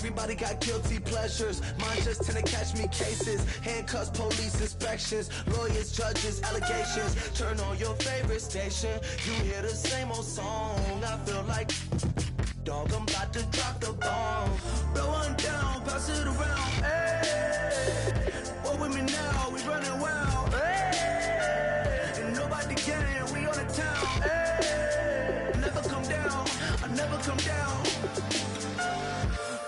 Everybody got guilty pleasures. Mine just tend to catch me cases. Handcuffs, police inspections, lawyers, judges, allegations. Turn on your favorite station. You hear the same old song. I feel like dog, I'm about to drop the bomb. Blow one down, pass it around. Hey, what with me now? We running wild. Hey, and nobody can. We on the town. Hey, I never come down. I never come down.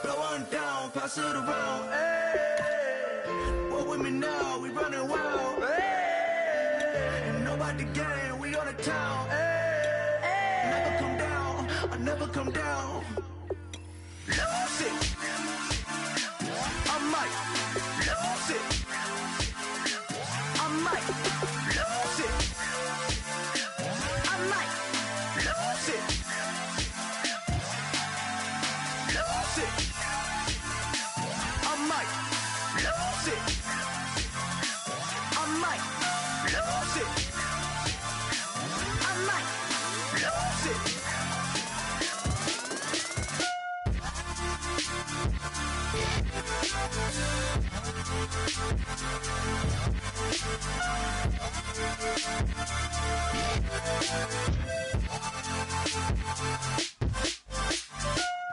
Blow one down, pass it around. Hey, what with me now? We running wild. Hey, and nobody can. We on the town. Hey, I never come down. I never come down. Lose it. I might lose it. I might lose it. I might lose it. Lose it. I might lose it. I might lose it. I might lose it.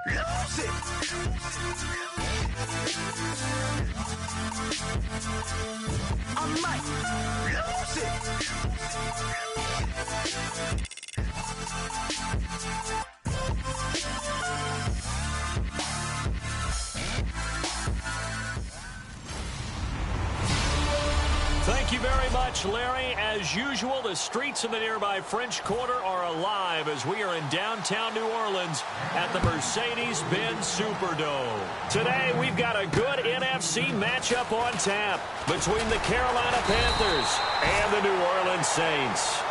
Lose it. I might lose it. Thank you very much, Larry. As usual, the streets in the nearby French Quarter are alive as we are in downtown New Orleans at the Mercedes-Benz Superdome. Today, we've got a good NFC matchup on tap between the Carolina Panthers and the New Orleans Saints.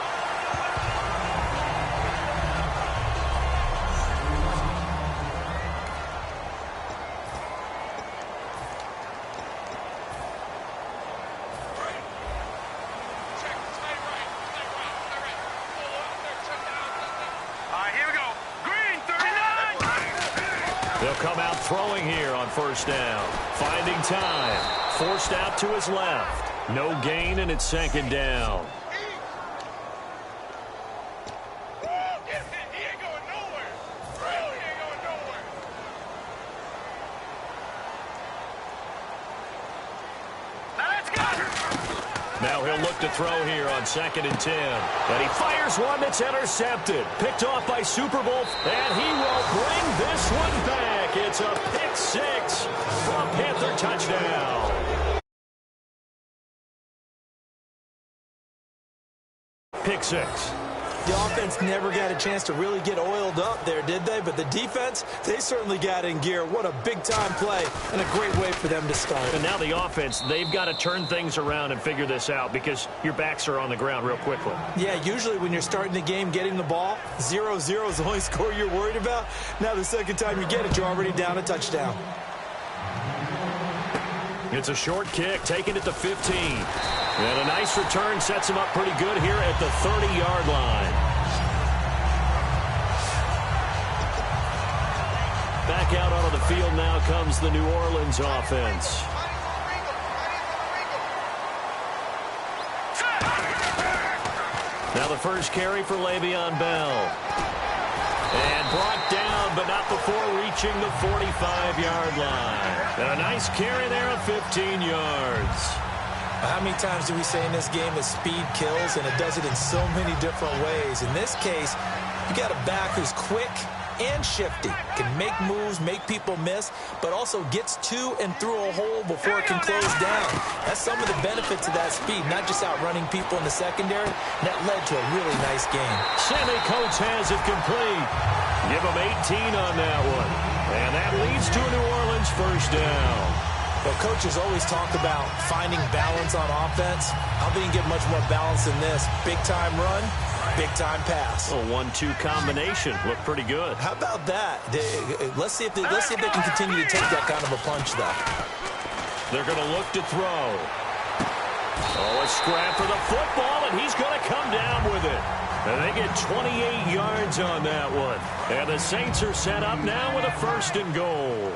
Come out throwing here on first down. Finding time. Forced out to his left. No gain, and it's second down. Now he'll look to throw here on 2nd and 10. And he fires one that's intercepted. Picked off by Super Bowl, and he will bring this one back. It's a pick six for a Panther touchdown. Pick six. The offense never got a chance to really get oiled up there, did they? But the defense, they certainly got in gear. What a big-time play and a great way for them to start. And now the offense, they've got to turn things around and figure this out because your backs are on the ground real quickly. Yeah, usually when you're starting the game getting the ball, 0-0 is the only score you're worried about. Now the second time you get it, you're already down a touchdown. It's a short kick, taking it to 15. And a nice return sets him up pretty good here at the 30-yard line. Back out onto the field now comes the New Orleans offense. Now the first carry for Le'Veon Bell. And brought down, but not before reaching the 45-yard line. And a nice carry there of 15 yards. How many times do we say in this game that speed kills, and it does it in so many different ways? In this case, you got a back who's quick and shifty, can make moves, make people miss, but also gets to and through a hole before it can close down. That's some of the benefits of that speed, not just outrunning people in the secondary. And that led to a really nice game. Sammy Coates has it complete. Give him 18 on that one. And that leads to a New Orleans first down. Well, coaches always talk about finding balance on offense. I don't think you can get much more balance than this. Big-time run, big-time pass. A 1-2 combination. Looked pretty good. How about that? Let's see if they can continue to take that kind of a punch, though. They're going to look to throw. Oh, a scrap for the football, and he's going to come down with it. And they get 28 yards on that one. And the Saints are set up now with a 1st and goal.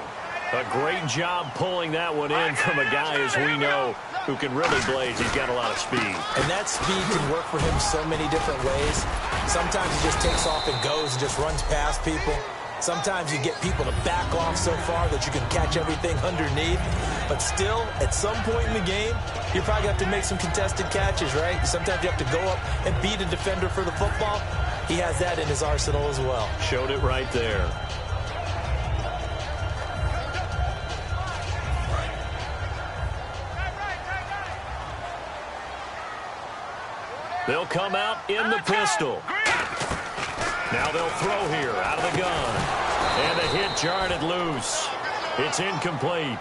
A great job pulling that one in from a guy, as we know, who can really blaze. He's got a lot of speed. And that speed can work for him so many different ways. Sometimes he just takes off and goes and just runs past people. Sometimes you get people to back off so far that you can catch everything underneath. But still, at some point in the game, you probably have to make some contested catches, right? Sometimes you have to go up and beat a defender for the football. He has that in his arsenal as well. Showed it right there. They'll come out in the pistol. Now they'll throw here out of the gun. And the hit jarred it loose. It's incomplete.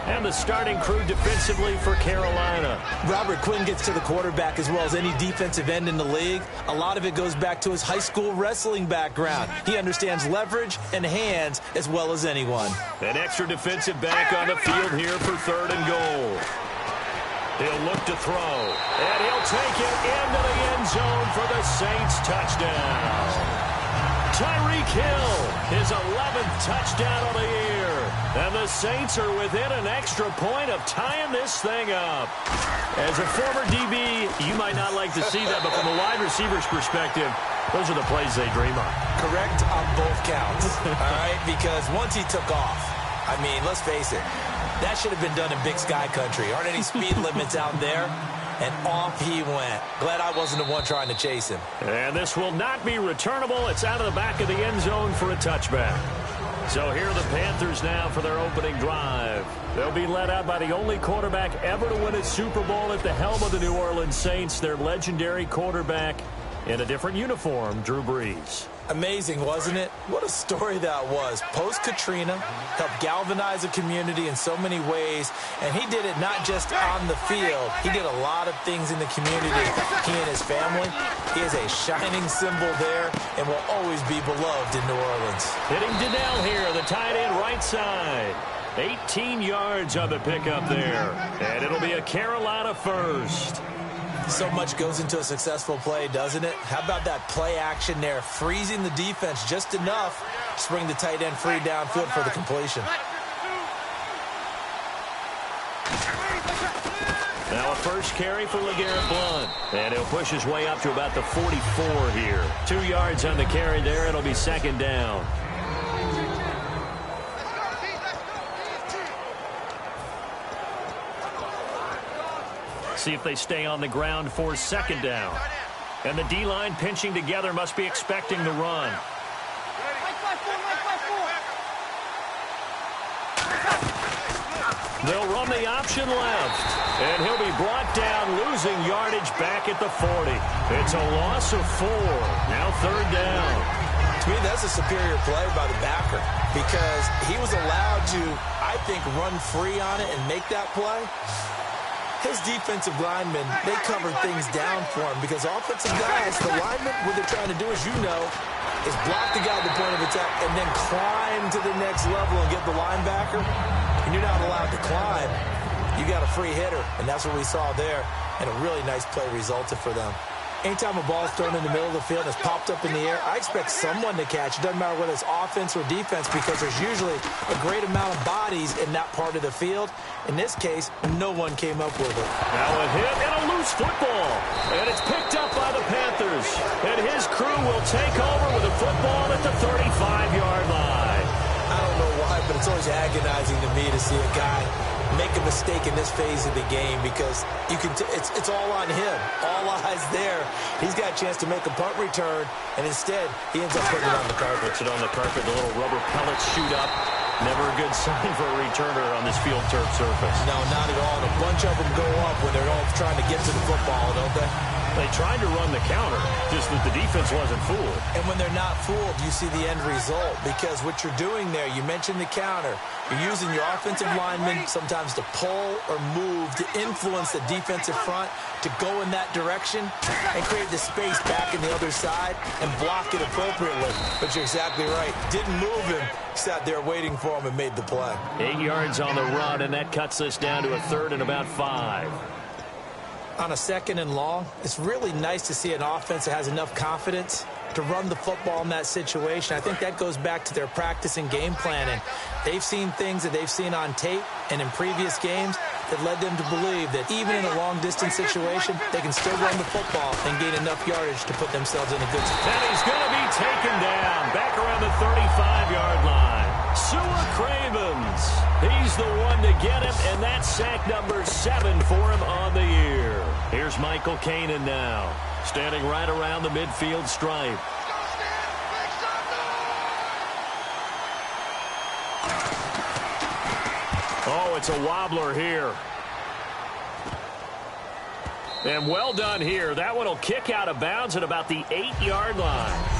And the starting crew defensively for Carolina. Robert Quinn gets to the quarterback as well as any defensive end in the league. A lot of it goes back to his high school wrestling background. He understands leverage and hands as well as anyone. An extra defensive back on the field here for 3rd and goal. He'll look to throw, and he'll take it into the end zone for the Saints touchdown. Tyreek Hill, his 11th touchdown of the year. And the Saints are within an extra point of tying this thing up. As a former DB, you might not like to see that, but from a wide receiver's perspective, those are the plays they dream of. Correct on both counts, all right? Because once he took off, I mean, let's face it, that should have been done in Big Sky Country. Aren't any speed limits out there? And off he went. Glad I wasn't the one trying to chase him. And this will not be returnable. It's out of the back of the end zone for a touchback. So here are the Panthers now for their opening drive. They'll be led out by the only quarterback ever to win a Super Bowl at the helm of the New Orleans Saints, their legendary quarterback in a different uniform, Drew Brees. Amazing, wasn't it? What a story that was. Post-Katrina, helped galvanize a community in so many ways, and he did it not just on the field. He did a lot of things in the community. He and his family, he is a shining symbol there and will always be beloved in New Orleans. Hitting Donnell here, the tight end right side. 18 yards on the pickup there, and it'll be a Carolina first. So much goes into a successful play, doesn't it? How about that play action there, freezing the defense just enough to bring the tight end free downfield for the completion. Now a first carry for LeGarrette Blount, and he'll push his way up to about the 44 here. 2 yards on the carry there. It'll be 2nd down. See if they stay on the ground for 2nd down. And the D-line pinching together must be expecting the run. They'll run the option left. And he'll be brought down, losing yardage back at the 40. It's a loss of 4. Now 3rd down. To me, that's a superior play by the backer because he was allowed to, I think, run free on it and make that play. His defensive linemen, they covered things down for him because offensive guys, the linemen, what they're trying to do, as you know, is block the guy at the point of attack and then climb to the next level and get the linebacker. And you're not allowed to climb. You got a free hitter, and that's what we saw there. And a really nice play resulted for them. Anytime a ball's thrown in the middle of the field and it's popped up in the air, I expect someone to catch. It doesn't matter whether it's offense or defense because there's usually a great amount of bodies in that part of the field. In this case, no one came up with it. Now a hit and a loose football. And it's picked up by the Panthers. And his crew will take over with a football at the 35-yard line. I don't know why, but it's always agonizing to me to see a guy make a mistake in this phase of the game because you can it's all on him. All eyes there. He's got a chance to make a punt return, and instead, he ends up putting it on the carpet. Puts it on the carpet. The little rubber pellets shoot up. Never a good sign for a returner on this field turf surface. No, not at all. And a bunch of them go up when they're all trying to get to the football, don't they? They tried to run the counter, just that the defense wasn't fooled. And when they're not fooled, you see the end result because what you're doing there, you mentioned the counter. You're using your offensive linemen sometimes to pull or move to influence the defensive front to go in that direction and create the space back in the other side and block it appropriately. But you're exactly right. Didn't move him. Sat there waiting for him and made the play. 8 yards on the run, and that cuts us down to a 3rd and about 5. on a 2nd and long, it's really nice to see an offense that has enough confidence to run the football in that situation. I think that goes back to their practice and game planning. They've seen things that they've seen on tape and in previous games that led them to believe that even in a long-distance situation, they can still run the football and gain enough yardage to put themselves in a good spot. And he's going to be taken down back around the 35-yard line. Sua Cravens, he's the one to get him, and that's sack number 7 for him on the year. Here's Michael Kanan now, standing right around the midfield stripe. Oh, it's a wobbler here. And well done here. That one will kick out of bounds at about the 8-yard line.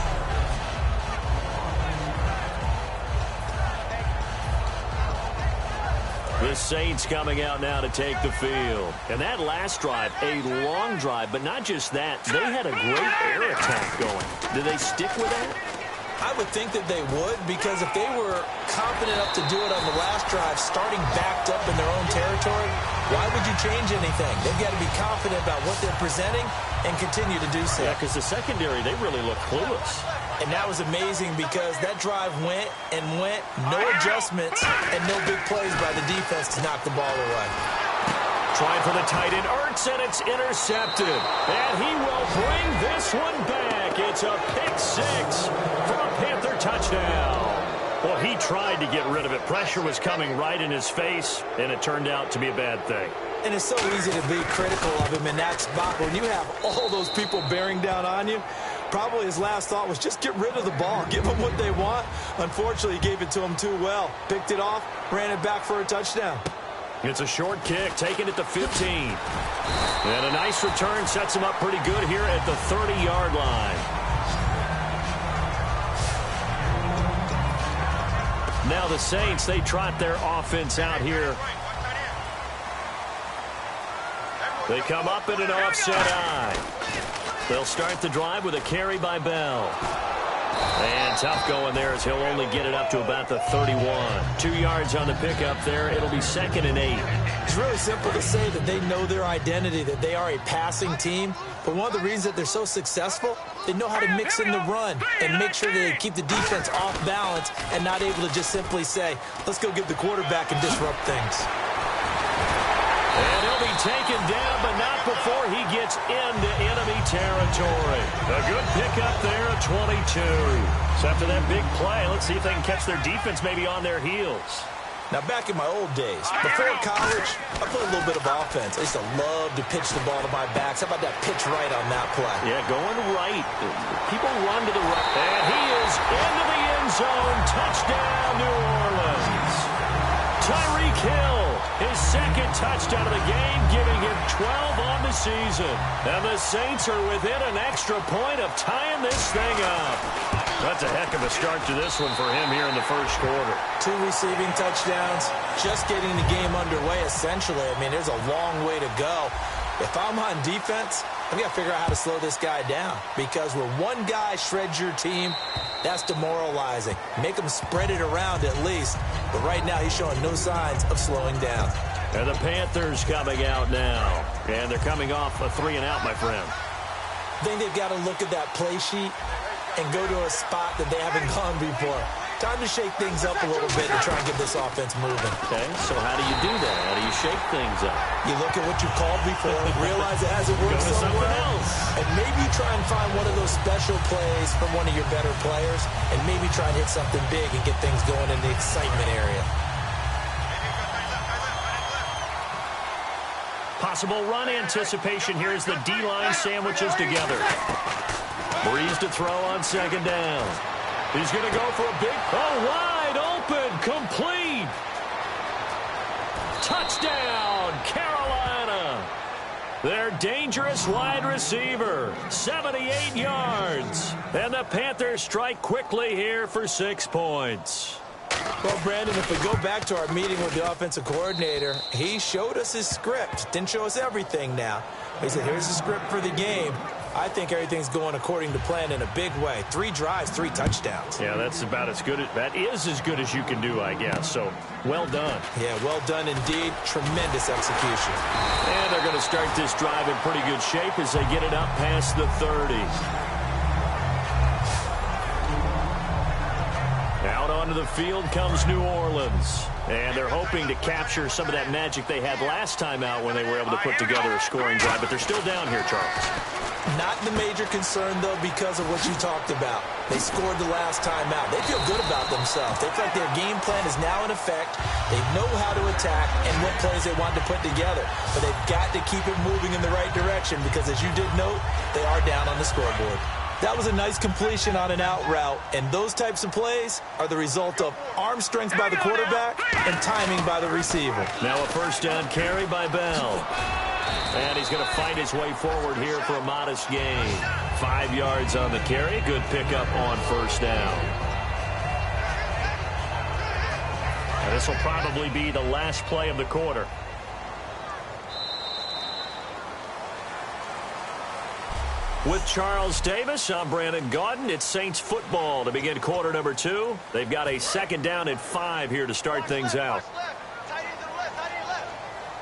The Saints coming out now to take the field. And that last drive, a long drive, but not just that. They had a great air attack going. Did they stick with that? I would think that they would, because if they were confident enough to do it on the last drive, starting backed up in their own territory, why would you change anything? They've got to be confident about what they're presenting and continue to do so. Yeah, because the secondary, they really look clueless. And that was amazing because that drive went and went, no adjustments, and no big plays by the defense to knock the ball away. Trying for the tight end, Ertz, and it's intercepted. And he will bring this one back. It's a pick 6 for a Panther touchdown. Well, he tried to get rid of it. Pressure was coming right in his face, and it turned out to be a bad thing. And it's so easy to be critical of him in that spot. When you have all those people bearing down on you, probably his last thought was just get rid of the ball. Give them what they want. Unfortunately, he gave it to them too well. Picked it off, ran it back for a touchdown. It's a short kick, taken at the 15. And a nice return sets him up pretty good here at the 30-yard line. Now the Saints, they trot their offense out here. They come up in an offset eye. They'll start the drive with a carry by Bell. And tough going there as he'll only get it up to about the 31. 2 yards on the pickup there. It'll be 2nd and 8. It's really simple to say that they know their identity, that they are a passing team. But one of the reasons that they're so successful, they know how to mix in the run and make sure that they keep the defense off balance and not able to just simply say, let's go get the quarterback and disrupt things. And he'll be taken down, but not before he gets into enemy territory. A good pickup there at 22. So after that big play, let's see if they can catch their defense maybe on their heels. Now, back in my old days, before college, I played a little bit of offense. I used to love to pitch the ball to my backs. How about that pitch right on that play? Yeah, going right. People run to the right. And he is into the end zone. Touchdown, New Orleans. Tyreek Hill, his 2nd touchdown of the game, giving him 12 on the season. And the Saints are within an extra point of tying this thing up. That's a heck of a start to this one for him here in the first quarter. 2 receiving touchdowns, just getting the game underway, essentially. I mean, there's a long way to go. If I'm on defense, I've got to figure out how to slow this guy down, because when one guy shreds your team, that's demoralizing. Make him spread it around at least. But right now, he's showing no signs of slowing down. And the Panthers coming out now. And they're coming off a 3-and-out, my friend. I think they've got to look at that play sheet and go to a spot that they haven't gone before. Time to shake things up a little bit and try and get this offense moving. Okay, so how do you do that? How do you shake things up? You look at what you called before, realize it hasn't worked somewhere else, and maybe try and find one of those special plays from one of your better players, and maybe try and hit something big and get things going in the excitement area. Possible run anticipation here as the D-line sandwiches together. Breeze to throw on 2nd down. He's going to go for a big, wide open, complete. Touchdown, Carolina. Their dangerous wide receiver, 78 yards. And the Panthers strike quickly here for 6 points. Well, Brandon, if we go back to our meeting with the offensive coordinator, he showed us his script. Didn't show us everything now. He said, here's the script for the game. I think everything's going according to plan in a big way. 3 drives, 3 touchdowns. Yeah, that's about as good. That is as good as you can do, I guess. So, well done. Yeah, well done indeed. Tremendous execution. And they're going to start this drive in pretty good shape as they get it up past the 30. Out onto the field comes New Orleans. And they're hoping to capture some of that magic they had last time out when they were able to put together a scoring drive. But they're still down here, Charles. Not the major concern, though, because of what you talked about. They scored the last time out. They feel good about themselves. They feel like their game plan is now in effect. They know how to attack and what plays they want to put together. But they've got to keep it moving in the right direction because, as you did note, they are down on the scoreboard. That was a nice completion on an out route, and those types of plays are the result of arm strength by the quarterback and timing by the receiver. Now a first down carry by Bell. And he's going to fight his way forward here for a modest gain. 5 yards on the carry. Good pickup on first down. And this will probably be the last play of the quarter. With Charles Davis, I'm Brandon Gaudin. It's Saints football to begin quarter number 2. They've got a second down and 5 here to start things out.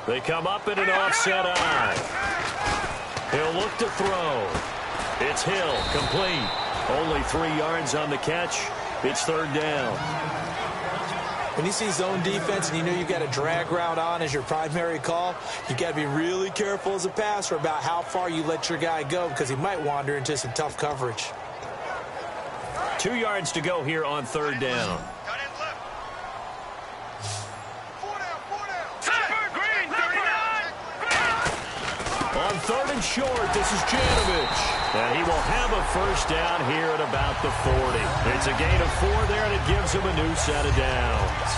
They come up in an offset eye. He'll look to throw. It's Hill, complete. Only 3 yards on the catch. It's third down. When you see zone defense and you know you've got a drag route on as your primary call, you've got to be really careful as a passer about how far you let your guy go because he might wander into some tough coverage. 2 yards to go here on third down. On third and short, this is Janovich. And he will have a first down here at about the 40. It's a gain of 4 there, and it gives him a new set of downs.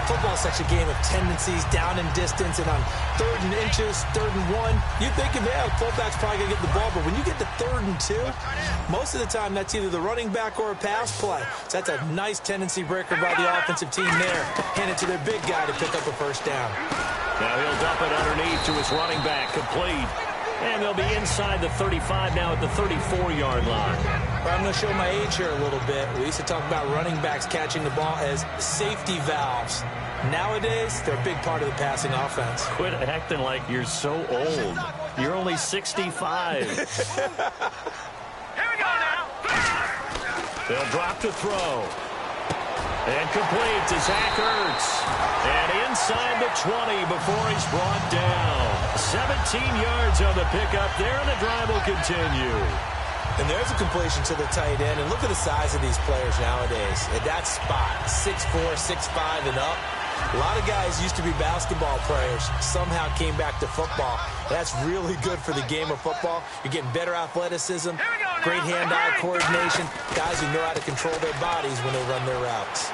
Football is such a game of tendencies, down and distance, and on third and inches, third and 1, you're thinking, yeah, the fullback's probably going to get the ball. But when you get to third and 2, most of the time that's either the running back or a pass play. So that's a nice tendency breaker by the offensive team there. Hand it to their big guy to pick up a first down. Now he'll dump it underneath to his running back, complete. And they'll be inside the 35 now at the 34-yard line. Well, I'm going to show my age here a little bit. We used to talk about running backs catching the ball as safety valves. Nowadays, they're a big part of the passing offense. Quit acting like you're so old. You're only 65. Here we go now. They'll drop to throw. And complete to Zach Ertz. And inside the 20 before he's brought down. 17 yards on the pickup there, and the drive will continue. And there's a completion to the tight end. And look at the size of these players nowadays. At that spot, 6'4", 6'5", and up. A lot of guys used to be basketball players, somehow came back to football. That's really good for the game of football. You're getting better athleticism, great hand-eye coordination, guys who know how to control their bodies when they run their routes.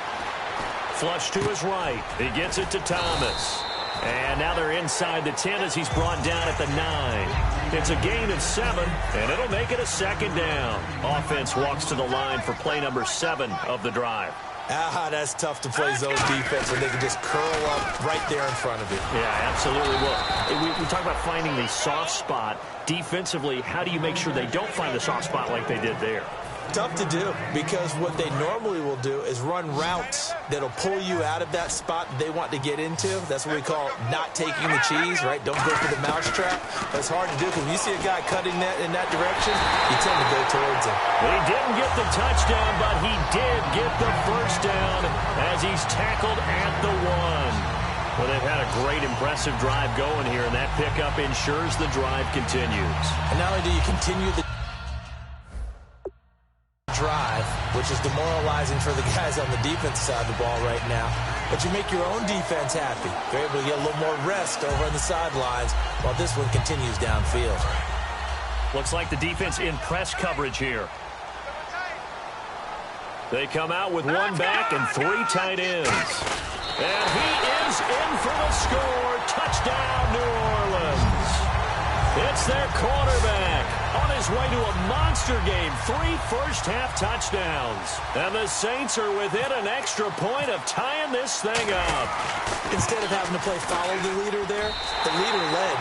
Flush to his right. He gets it to Thomas. And now they're inside the 10 as he's brought down at the 9. It's a gain of 7, and it'll make it a second down. Offense walks to the line for play number 7 of the drive. That's tough to play zone defense when they can just curl up right there in front of you. Yeah, absolutely. Well, we talk about finding the soft spot. Defensively, how do you make sure they don't find the soft spot like they did there? Tough to do because what they normally will do is run routes that'll pull you out of that spot they want to get into. That's what we call not taking the cheese, right? Don't go for the mousetrap. That's hard to do because when you see a guy cutting that in that direction, you tend to go towards him. He didn't get the touchdown, but he did get the first down as he's tackled at the 1. Well, they've had a great, impressive drive going here, and that pickup ensures the drive continues. And not only do you continue the drive, which is demoralizing for the guys on the defensive side of the ball right now, but you make your own defense happy. You're able to get a little more rest over on the sidelines while this one continues downfield. Looks like the defense in press coverage here. They come out with 1 back and 3 tight ends. And he is in for the score. Touchdown, New Orleans. It's their quarterback on his way to a monster game. 3 first-half touchdowns. And the Saints are within an extra point of tying this thing up. Instead of having to play follow the leader there, the leader led.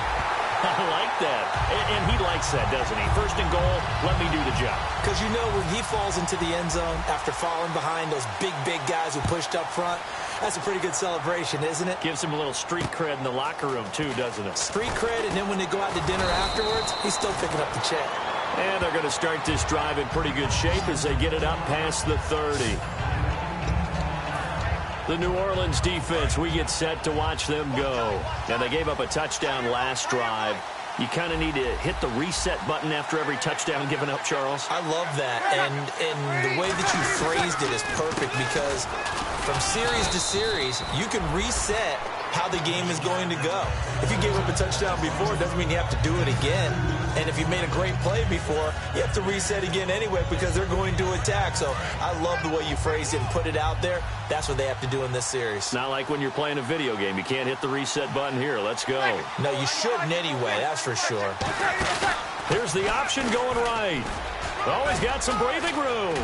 I like that. And he likes that, doesn't he? First and goal, let me do the job. Because you know when he falls into the end zone after falling behind those big guys who pushed up front, that's a pretty good celebration, isn't it? Gives him a little street cred in the locker room, too, doesn't it? Street cred, and then when they go out to dinner afterwards, he's still picking up the check. And they're going to start this drive in pretty good shape as they get it up past the 30. The New Orleans defense, we get set to watch them go. Now, they gave up a touchdown last drive. You kind of need to hit the reset button after every touchdown given up, Charles. I love that, and the way that you phrased it is perfect because from series to series, you can reset how the game is going to go. If you gave up a touchdown before, it doesn't mean you have to do it again. And if you made a great play before, you have to reset again anyway because they're going to attack. So I love the way you phrased it and put it out there. That's what they have to do in this series. Not like when you're playing a video game. You can't hit the reset button here. Let's go. No, you shouldn't anyway, that's for sure. Here's the option going right. Oh, he's got some breathing room.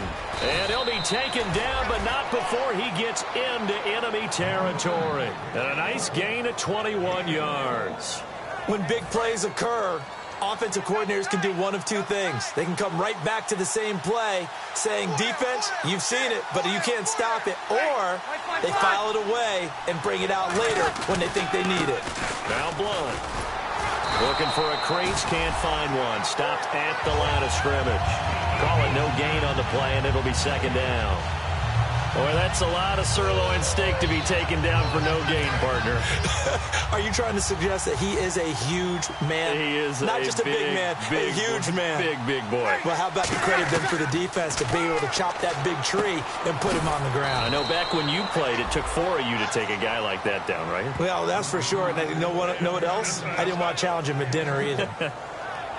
And he'll be taken down, but not before he gets into enemy territory. And a nice gain of 21 yards. When big plays occur, offensive coordinators can do one of two things. They can come right back to the same play saying, defense, you've seen it, but you can't stop it. Or they file it away and bring it out later when they think they need it. Now Blunt. Looking for a crease, can't find one. Stopped at the line of scrimmage. Call it no gain on the play, and it'll be second down. Boy, that's a lot of sirloin steak to be taken down for no gain, partner. Are you trying to suggest that he is a huge man? He is not just a big man, a huge man. Big boy. Well, how about you credit them for the defense to be able to chop that big tree and put him on the ground? I know back when you played, it took 4 of you to take a guy like that down, right? Well, that's for sure. And you know what else? I didn't want to challenge him at dinner either.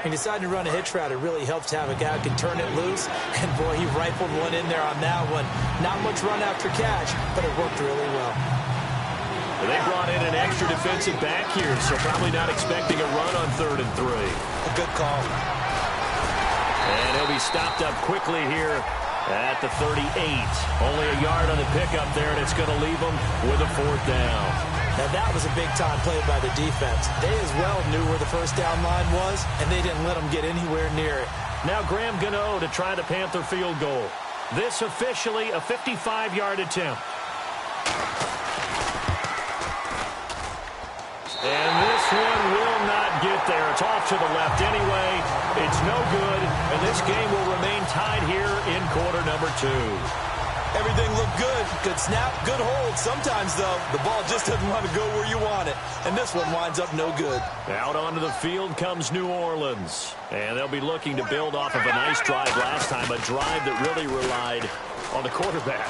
He decided to run a hitch route. It really helps to have a guy who can turn it loose. And, boy, he rifled one in there on that one. Not much run after catch, but it worked really well. They brought in an extra defensive back here, so probably not expecting a run on 3rd and 3. A good call. And he'll be stopped up quickly here at the 38. Only a yard on the pickup there, and it's going to leave him with a 4th down. Now, that was a big-time play by the defense. They as well knew where the first down line was, and they didn't let them get anywhere near it. Now Graham Gano to try the Panther field goal. This officially a 55-yard attempt. And this one will not get there. It's off to the left anyway. It's no good, and this game will remain tied here in quarter number 2. Everything looked good. Good snap, good hold. Sometimes, though, the ball just doesn't want to go where you want it. And this one winds up no good. Out onto the field comes New Orleans. And they'll be looking to build off of a nice drive last time, a drive that really relied on the quarterback.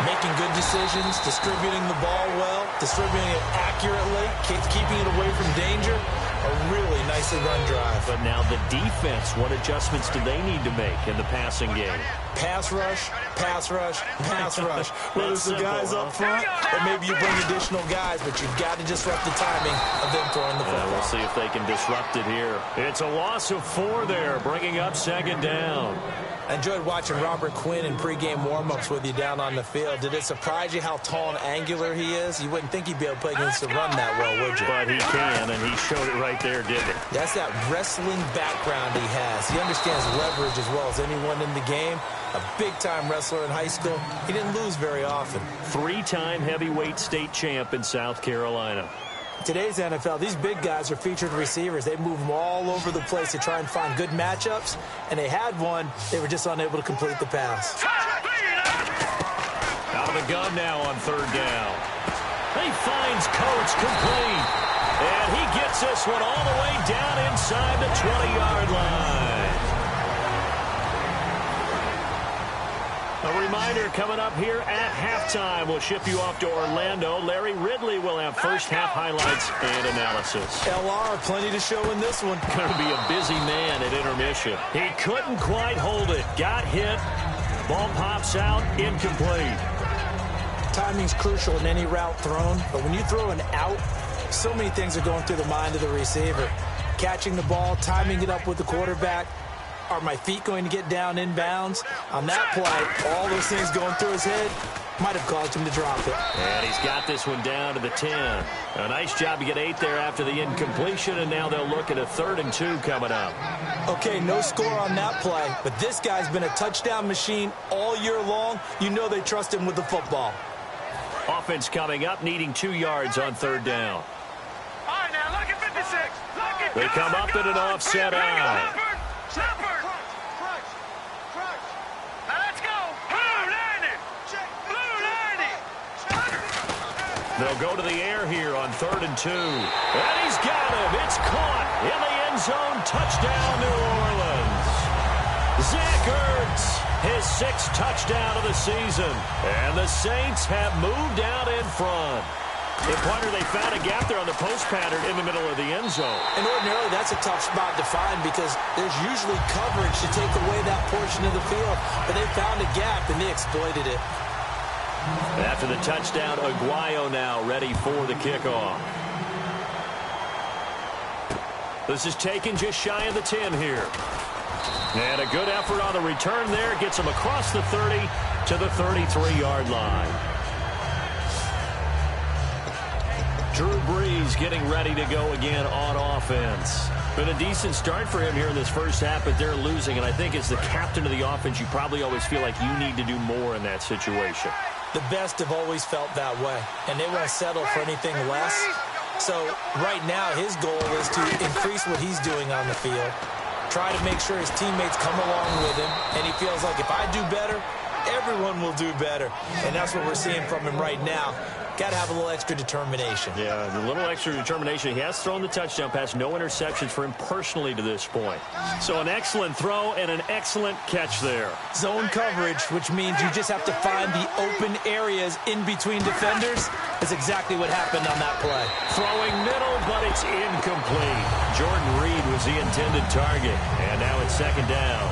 Making good decisions, distributing the ball well, distributing it accurately, keeping it away from danger. A really nicely run drive. But now the defense, what adjustments do they need to make in the passing game? Pass rush, pass rush, pass rush. Whether it's the guys up front or maybe you bring additional guys, but you've got to disrupt the timing of them throwing the football. We'll see if they can disrupt it here. It's a loss of 4 there, bringing up second down. I enjoyed watching Robert Quinn in pregame warm-ups with you down on the field. Did it surprise you how tall and angular he is? You wouldn't think he'd be able to play against the run that well, would you? But he can, and he showed it right there, didn't he? That's that wrestling background he has. He understands leverage as well as anyone in the game. A big-time wrestler in high school. He didn't lose very often. 3-time heavyweight state champ in South Carolina. Today's NFL, these big guys are featured receivers. They move them all over the place to try and find good matchups, and they had one. They were just unable to complete the pass. Out of the gun now on 3rd down. He finds Coates complete, and he gets this one all the way down inside the 20-yard line. A reminder coming up here at halftime. We'll ship you off to Orlando. Larry Ridley will have first half highlights and analysis. LR, plenty to show in this one. Going to be a busy man at intermission. He couldn't quite hold it. Got hit. Ball pops out. Incomplete. Timing's crucial in any route thrown, but when you throw an out, so many things are going through the mind of the receiver. Catching the ball, timing it up with the quarterback. Are my feet going to get down inbounds? On that play, all those things going through his head might have caused him to drop it. And he's got this one down to the 10. A nice job to get 8 there after the incompletion, and now they'll look at a 3rd and 2 coming up. Okay, no score on that play, but this guy's been a touchdown machine all year long. You know they trust him with the football. Offense coming up, needing 2 yards on 3rd down. All right, now look at 56. They come up in an offset eye. They'll go to the air here on 3rd and 2. And he's got him. It's caught in the end zone. Touchdown, New Orleans. Zach Ertz, his 6th touchdown of the season. And the Saints have moved out in front. In punter, they found a gap there on the post pattern in the middle of the end zone. And ordinarily, that's a tough spot to find because there's usually coverage to take away that portion of the field. But they found a gap, and they exploited it. After the touchdown, Aguayo now ready for the kickoff. This is taken just shy of the 10 here. And a good effort on the return there. Gets him across the 30 to the 33-yard line. Drew Brees getting ready to go again on offense. Been a decent start for him here in this first half, but they're losing. And I think as the captain of the offense, you probably always feel like you need to do more in that situation. The best have always felt that way, and they won't settle for anything less. So right now, his goal is to increase what he's doing on the field, try to make sure his teammates come along with him, and he feels like if I do better, everyone will do better. And that's what we're seeing from him right now. Got to have a little extra determination. Yeah, a little extra determination. He has thrown the touchdown pass. No interceptions for him personally to this point. So an excellent throw and an excellent catch there. Zone coverage, which means you just have to find the open areas in between defenders. That's exactly what happened on that play. Throwing middle, but it's incomplete. Jordan Reed was the intended target. And now it's 2nd down.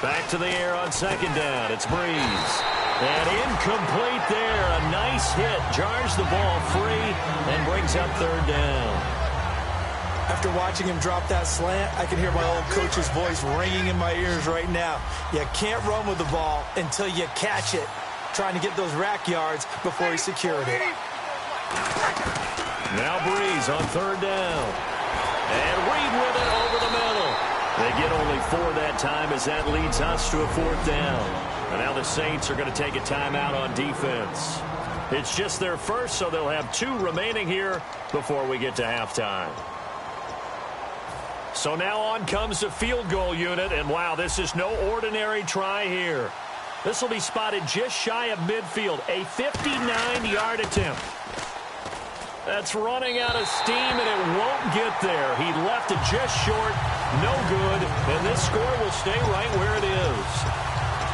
Back to the air on 2nd down. It's Brees. And incomplete there. A nice hit. Jars the ball free and brings up 3rd down. After watching him drop that slant, I can hear my old coach's voice ringing in my ears right now. You can't run with the ball until you catch it. Trying to get those rack yards before he secured it. Now Brees on 3rd down. And Reed with it over the middle. They get only 4 that time as that leads us to a 4th down. And now the Saints are going to take a timeout on defense. It's just their first, so they'll have 2 remaining here before we get to halftime. So now on comes the field goal unit, and wow, this is no ordinary try here. This will be spotted just shy of midfield, a 59-yard attempt. That's running out of steam, and it won't get there. He left it just short, no good, and this score will stay right where it is.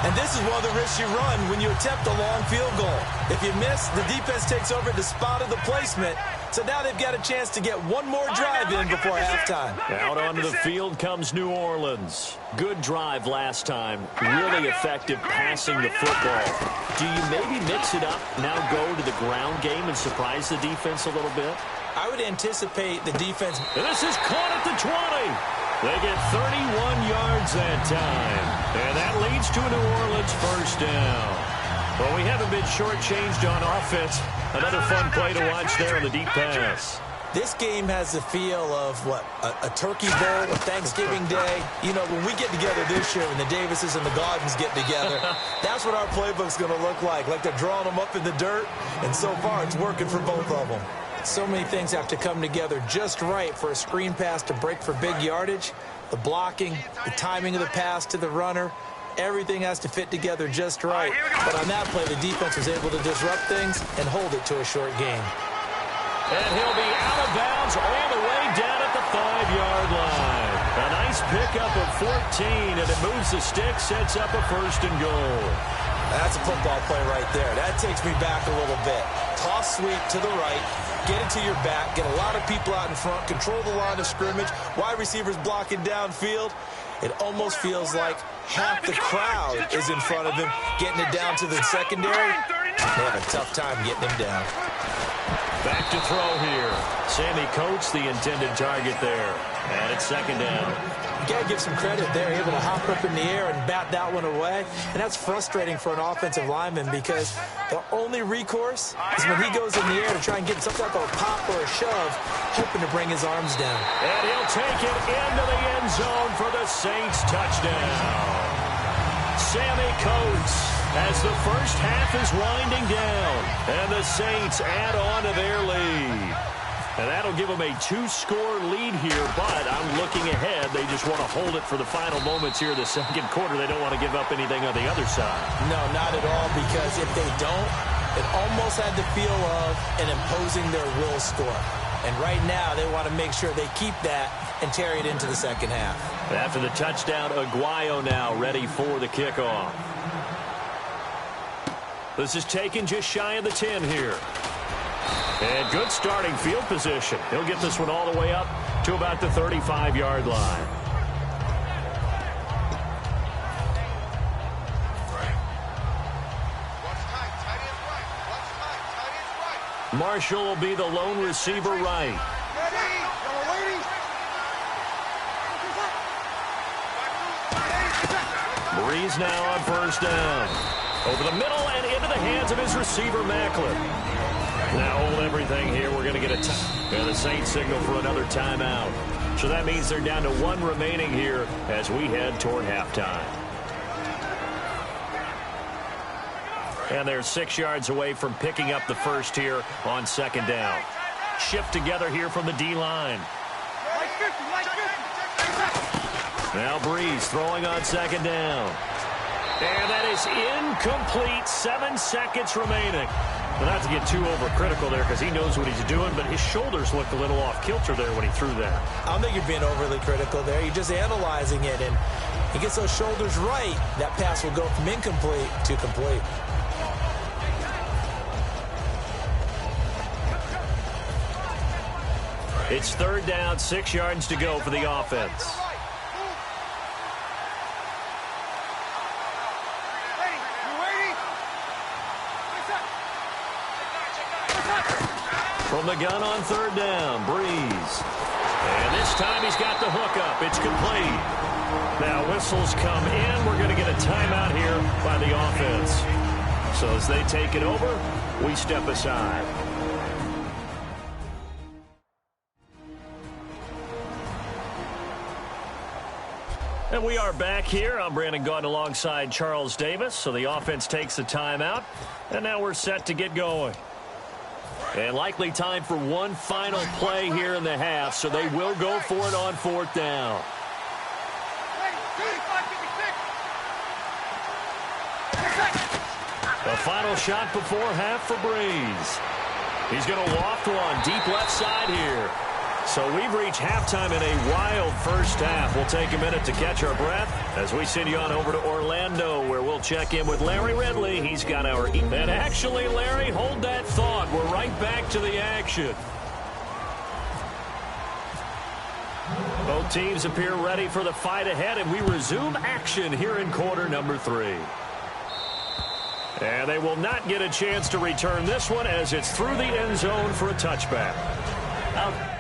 And this is one of the risks you run when you attempt a long field goal. If you miss, the defense takes over at the spot of the placement. So now they've got a chance to get one more drive in before halftime. Out onto the field comes New Orleans. Good drive last time. Really effective passing the football. Do you maybe mix it up, now go to the ground game and surprise the defense a little bit? I would anticipate the defense. And this is caught at the 20. They get 31 yards that time. And that leads to a New Orleans 1st down. Well, we haven't been shortchanged on offense. Another fun play to watch there on the deep pass. This game has the feel of, what, a turkey bowl, a Thanksgiving Day. You know, when we get together this year and the Davises and the Goggins get together, that's what our playbook's going to look like they're drawing them up in the dirt. And so far, it's working for both of them. So many things have to come together just right for a screen pass to break for big yardage. The blocking, the timing of the pass to the runner, everything has to fit together just right. But on that play, the defense was able to disrupt things and hold it to a short game. And he'll be out of bounds all the way down at the 5-yard line. A nice pickup of 14, and it moves the stick, sets up a 1st and goal. That's a football play right there. That takes me back a little bit. Toss sweep to the right, get it to your back, get a lot of people out in front, control the line of scrimmage, wide receivers blocking downfield, It almost feels like half the crowd is in front of him, getting it down to the secondary. They have a tough time getting him down. Back to throw here. Sammy Coates, the intended target there. And it's second down. You got to give some credit there, able to hop up in the air and bat that one away. And that's frustrating for an offensive lineman because the only recourse is when he goes in the air to try and get some type of a pop or a shove, hoping to bring his arms down. And he'll take it into the end zone for the Saints touchdown. Sammy Coates as the first half is winding down. And the Saints add on to their lead. And that'll give them a 2-score lead here, but I'm looking ahead. They just want to hold it for the final moments here of the second quarter. They don't want to give up anything on the other side. No, not at all, because if they don't, it almost had the feel of an imposing their will score. And right now, they want to make sure they keep that and carry it into the second half. After the touchdown, Aguayo now ready for the kickoff. This is taken just shy of the 10 here. And good starting field position. He'll get this one all the way up to about the 35-yard line. Marshall will be the lone receiver right. Breeze now on first down. Over the middle and into the hands of his receiver, Macklin. Now hold everything here. We're going to get a time. And the Saints signal for another timeout. So that means they're down to one remaining here as we head toward halftime. And they're 6 yards away from picking up the first here on second down. Shift together here from the D-line. Now Breeze throwing on second down. And that is incomplete. 7 seconds remaining. Well, not to get too overcritical there because he knows what he's doing, but his shoulders looked a little off kilter there when he threw that. I don't think you're being overly critical there. You're just analyzing it, and he gets those shoulders right. That pass will go from incomplete to complete. It's third down, 6 yards to go for the offense. From the gun on third down, Breeze. And this time he's got the hookup. It's complete. Now whistles come in. We're going to get a timeout here by the offense. So as they take it over, we step aside. And we are back here. I'm Brandon Gaudin alongside Charles Davis. So the offense takes a timeout. And now we're set to get going. And likely time for one final play here in the half, so they will go for it on fourth down. The final shot before half for Breeze. He's going to loft one deep left side here. So we've reached halftime in a wild first half. We'll take a minute to catch our breath as we send you on over to Orlando, where we'll check in with Larry Ridley. He's got our... And actually, Larry, hold that thought. We're right back to the action. Both teams appear ready for the fight ahead, and we resume action here in quarter number 3. And they will not get a chance to return this one as it's through the end zone for a touchback. Out.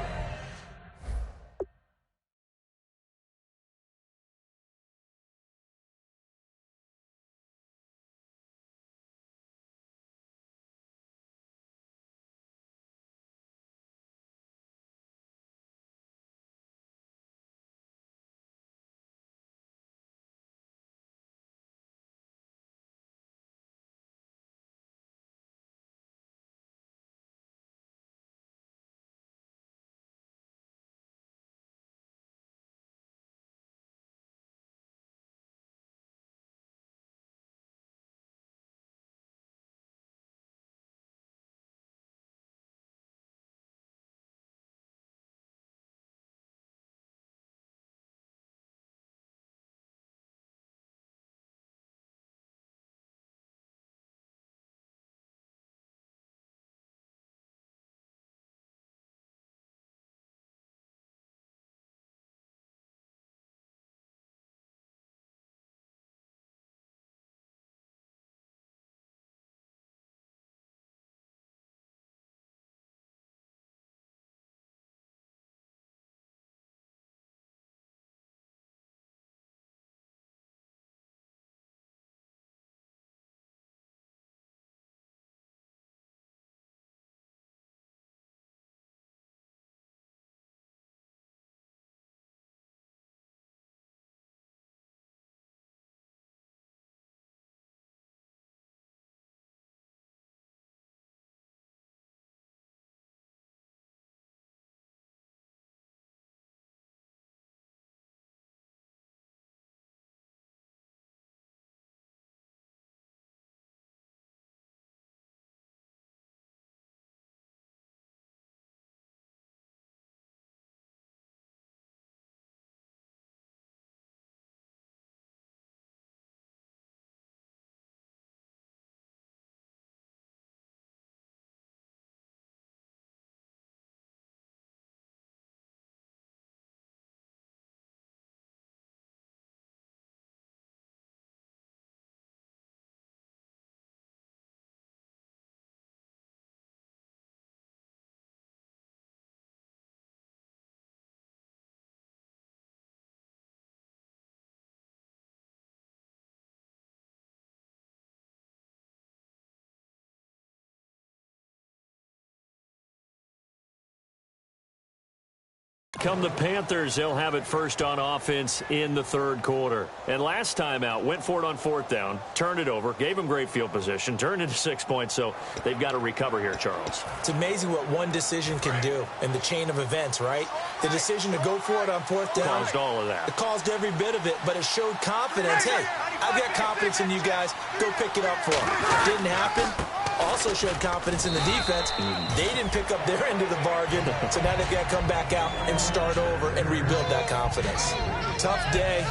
come the Panthers. They'll have it first on offense in the third quarter. And last time out, went for it on fourth down, turned it over, gave them great field position, turned it to 6 points, so they've got to recover here, Charles. It's amazing what one decision can do in the chain of events, right? The decision to go for it on fourth down. Caused all of that. It caused every bit of it, but it showed confidence. Hey, I've got confidence in you guys. Go pick it up for them. Didn't happen. Also showed confidence in the defense. They didn't pick up their end of the bargain, so now they've got to come back out and start over and rebuild that confidence. Tough day,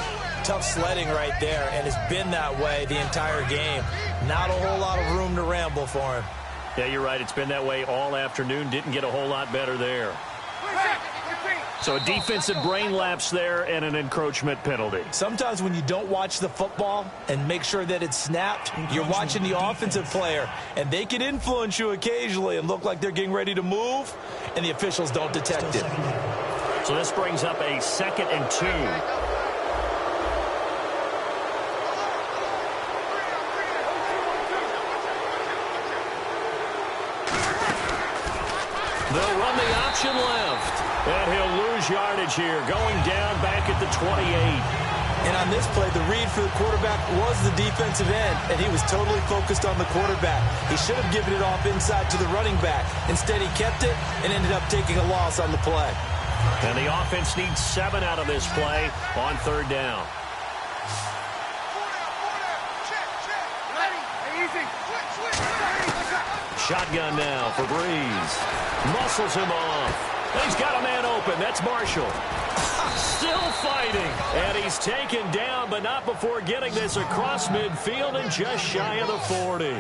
tough sledding right there, and it's been that way the entire game. Not a whole lot of room to ramble for him. Yeah, you're right. It's been that way all afternoon. Didn't get a whole lot better there. So a defensive brain lapse there and an encroachment penalty. Sometimes when you don't watch the football and make sure that it's snapped, you're watching the offensive player, and they can influence you occasionally and look like they're getting ready to move, and the officials don't detect it. So this brings up a 2nd and 2. They'll run the option left. And he'll lose yardage here, going down back at the 28. And on this play, the read for the quarterback was the defensive end, and he was totally focused on the quarterback. He should have given it off inside to the running back. Instead, he kept it and ended up taking a loss on the play. And the offense needs 7 out of this play on third down. Shotgun now for Breeze. Muscles him off. He's got a man open. That's Marshall. Still fighting. And he's taken down, but not before getting this across midfield and just shy of the 40.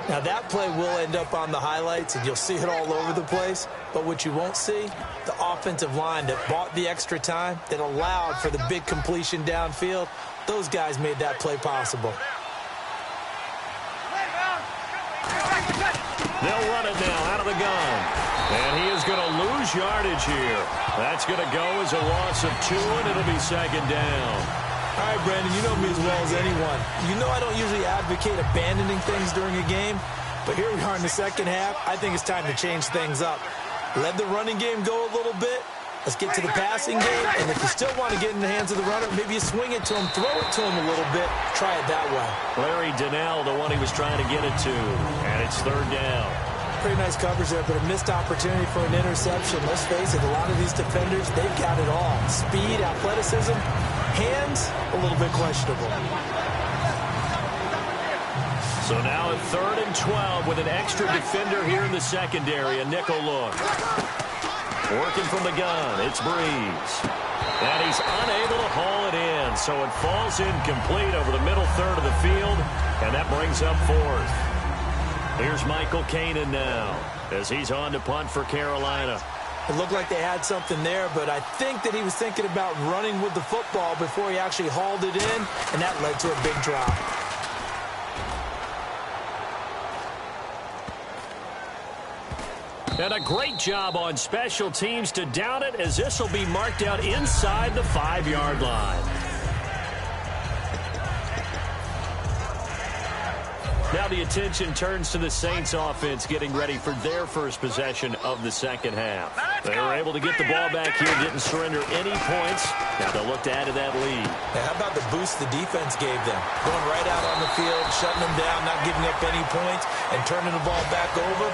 Now, that play will end up on the highlights, and you'll see it all over the place. But what you won't see, the offensive line that bought the extra time, that allowed for the big completion downfield, those guys made that play possible. They'll run it now out of the gun. And he is going to lose yardage here. That's going to go as a loss of 2, and it'll be 2nd down. All right, Brandon, you know me as well as anyone. You know I don't usually advocate abandoning things during a game, but here we are in the second half. I think it's time to change things up. Let the running game go a little bit. Let's get to the passing game, and if you still want to get in the hands of the runner, maybe you swing it to him, throw it to him a little bit, try it that way. Larry Donnell, the one he was trying to get it to, and it's 3rd down. Pretty nice coverage there, but a missed opportunity for an interception. Let's face it, a lot of these defenders, they've got it all. Speed, athleticism, hands, a little bit questionable. So now at 3rd and 12 with an extra defender here in the secondary, a nickel look. Working from the gun, it's Breeze. And he's unable to haul it in, so it falls incomplete over the middle third of the field, and that brings up 4th. Here's Michael Kanan now as he's on to punt for Carolina. It looked like they had something there, but I think that he was thinking about running with the football before he actually hauled it in, and that led to a big drop. And a great job on special teams to down it, as this will be marked out inside the 5-yard line. Now the attention turns to the Saints offense getting ready for their first possession of the second half. They were able to get the ball back here, didn't surrender any points. Now they'll look to add to that lead. Now, how about the boost the defense gave them? Going right out on the field, shutting them down, not giving up any points, and turning the ball back over.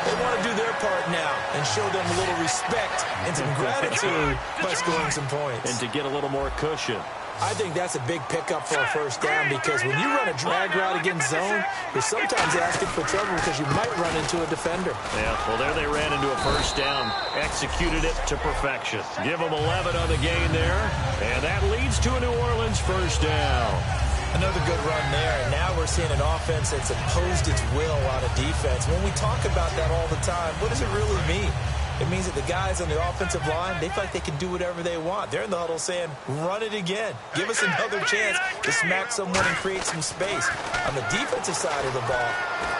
They want to do their part now and show them a little respect and some gratitude by scoring some points. And to get a little more cushion. I think that's a big pickup for a first down, because when you run a drag route against zone, you're sometimes asking for trouble because you might run into a defender. Yeah, well, there they ran into a first down, executed it to perfection. Give them 11 on the gain there, and that leads to a New Orleans first down. Another good run there, and now we're seeing an offense that's imposed its will on a defense. When we talk about that all the time, what does it really mean? It means that the guys on the offensive line, they feel like they can do whatever they want. They're in the huddle saying, run it again. Give us another chance to smack someone and create some space. On the defensive side of the ball,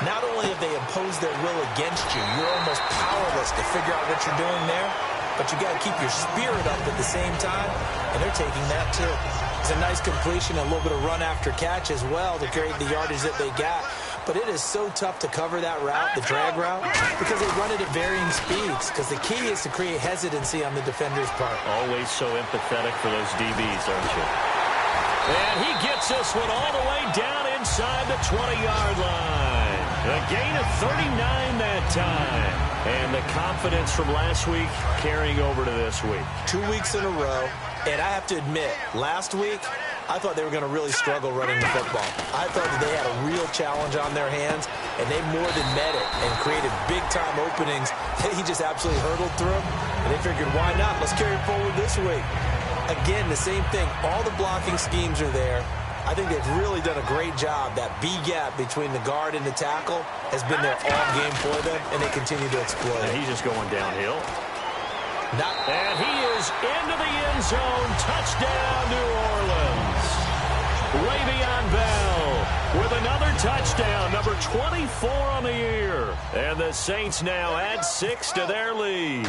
not only have they imposed their will against you, you're almost powerless to figure out what you're doing there, but you got to keep your spirit up at the same time, and they're taking that too. It's a nice completion, a little bit of run after catch as well to create the yardage that they got. but it is so tough to cover that route, the drag route, because they run it at varying speeds, because the key is to create hesitancy on the defender's part. Always so empathetic for those DBs, aren't you? And he gets this one all the way down inside the 20-yard line. A gain of 39 that time. And the confidence from last week carrying over to this week. 2 weeks in a row, and I have to admit, last week, I thought they were going to really struggle running the football. I thought that they had a real challenge on their hands, and they more than met it and created big-time openings that he just absolutely hurdled through them. And they figured, why not? Let's carry it forward this week. Again, the same thing. All the blocking schemes are there. I think they've really done a great job. That B gap between the guard and the tackle has been there all game for them, and they continue to exploit it. He's just going downhill. And he is into the end zone. Touchdown, New Orleans. Le'Veon Bell with another touchdown, number 24 on the year. And the Saints now add 6 to their lead.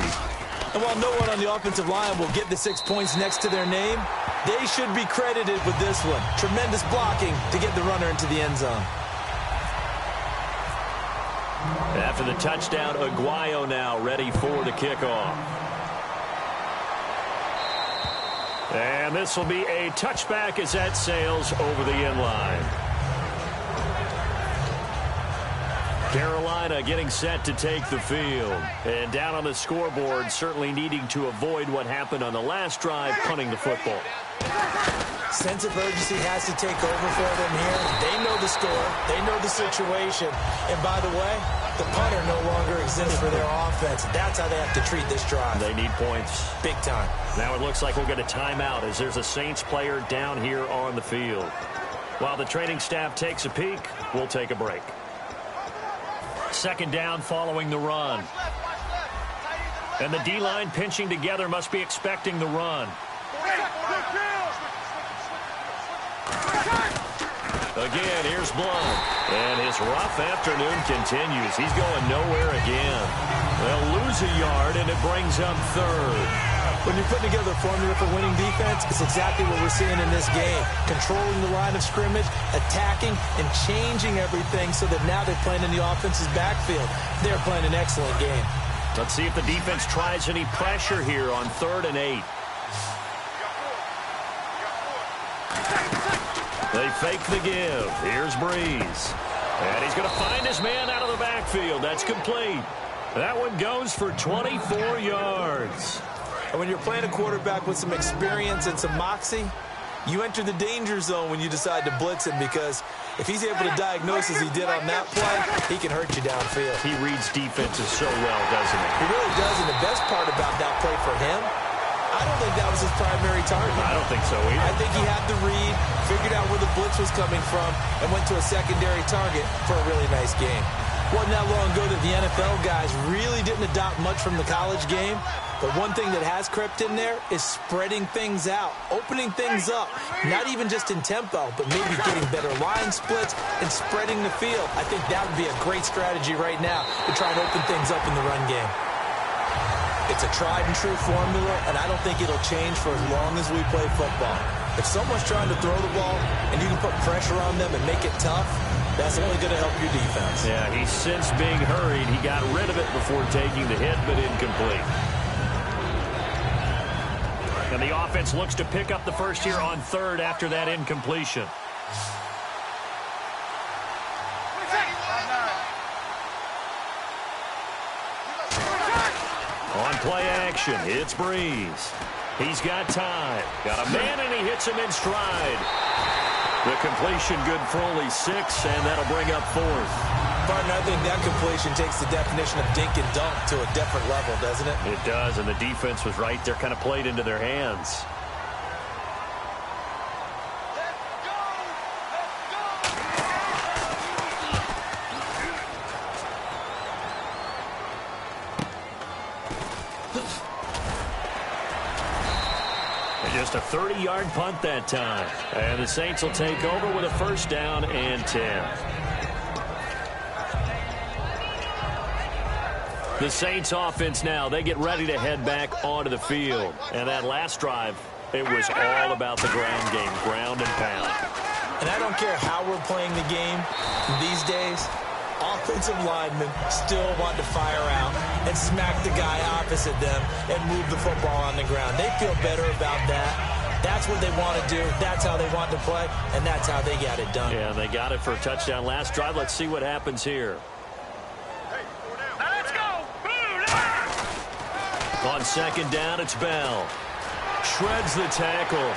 And while no one on the offensive line will get the 6 points next to their name, they should be credited with this one. Tremendous blocking to get the runner into the end zone. After the touchdown, Aguayo now ready for the kickoff. And this will be a touchback as that sails over the end line. Carolina getting set to take the field. And down on the scoreboard, certainly needing to avoid what happened on the last drive, punting the football. Sense of urgency has to take over for them here. They know the score. They know the situation. And by the way, the punter no longer exists for their offense. That's how they have to treat this drive. They need points. Big time. Now it looks like we'll get a timeout as there's a Saints player down here on the field. While the training staff takes a peek, we'll take a break. Second down following the run. And the D-line pinching together, must be expecting the run. Again, here's Blount. And his rough afternoon continues. He's going nowhere again. They'll lose a yard, and it brings up third. When you're putting together a formula for winning defense, it's exactly what we're seeing in this game. Controlling the line of scrimmage, attacking, and changing everything so that now they're playing in the offense's backfield. They're playing an excellent game. Let's see if the defense tries any pressure here on 3rd and 8. They fake the give. Here's Breeze. And he's going to find his man out of the backfield. That's complete. That one goes for 24 yards. And when you're playing a quarterback with some experience and some moxie, you enter the danger zone when you decide to blitz him, because if he's able to diagnose as he did on that play, he can hurt you downfield. He reads defenses so well, doesn't he? He really does, and the best part about that play for him, I don't think that was his primary target. I don't think so either. I think he had the read, figured out where the blitz was coming from, and went to a secondary target for a really nice game. Wasn't that long ago that the NFL guys really didn't adopt much from the college game. But one thing that has crept in there is spreading things out, opening things up, not even just in tempo, but maybe getting better line splits and spreading the field. I think that would be a great strategy right now to try and open things up in the run game. It's a tried and true formula, and I don't think it'll change for as long as we play football. If someone's trying to throw the ball and you can put pressure on them and make it tough, that's only going to help your defense. Yeah, he's since being hurried. He got rid of it before taking the hit, but incomplete. And the offense looks to pick up the first here on 3rd after that incompletion. On play action, it's Breeze. He's got time. Got a man, and he hits him in stride. The completion good for only 6, and that'll bring up 4th. Partner, I think that completion takes the definition of dink and dunk to a different level, doesn't it? It does, and the defense was right there, kind of played into their hands. And just a 30-yard punt that time. And the Saints will take over with a first down and 10. The Saints offense now, they get ready to head back onto the field. And that last drive, it was all about the ground game, ground and pound. And I don't care how we're playing the game these days, offensive linemen still want to fire out and smack the guy opposite them and move the football on the ground. They feel better about that. That's what they want to do. That's how they want to play, and that's how they got it done. Yeah, they got it for a touchdown last drive. Let's see what happens here. Now let's go. On second down, it's Bell. Shreds the tackle.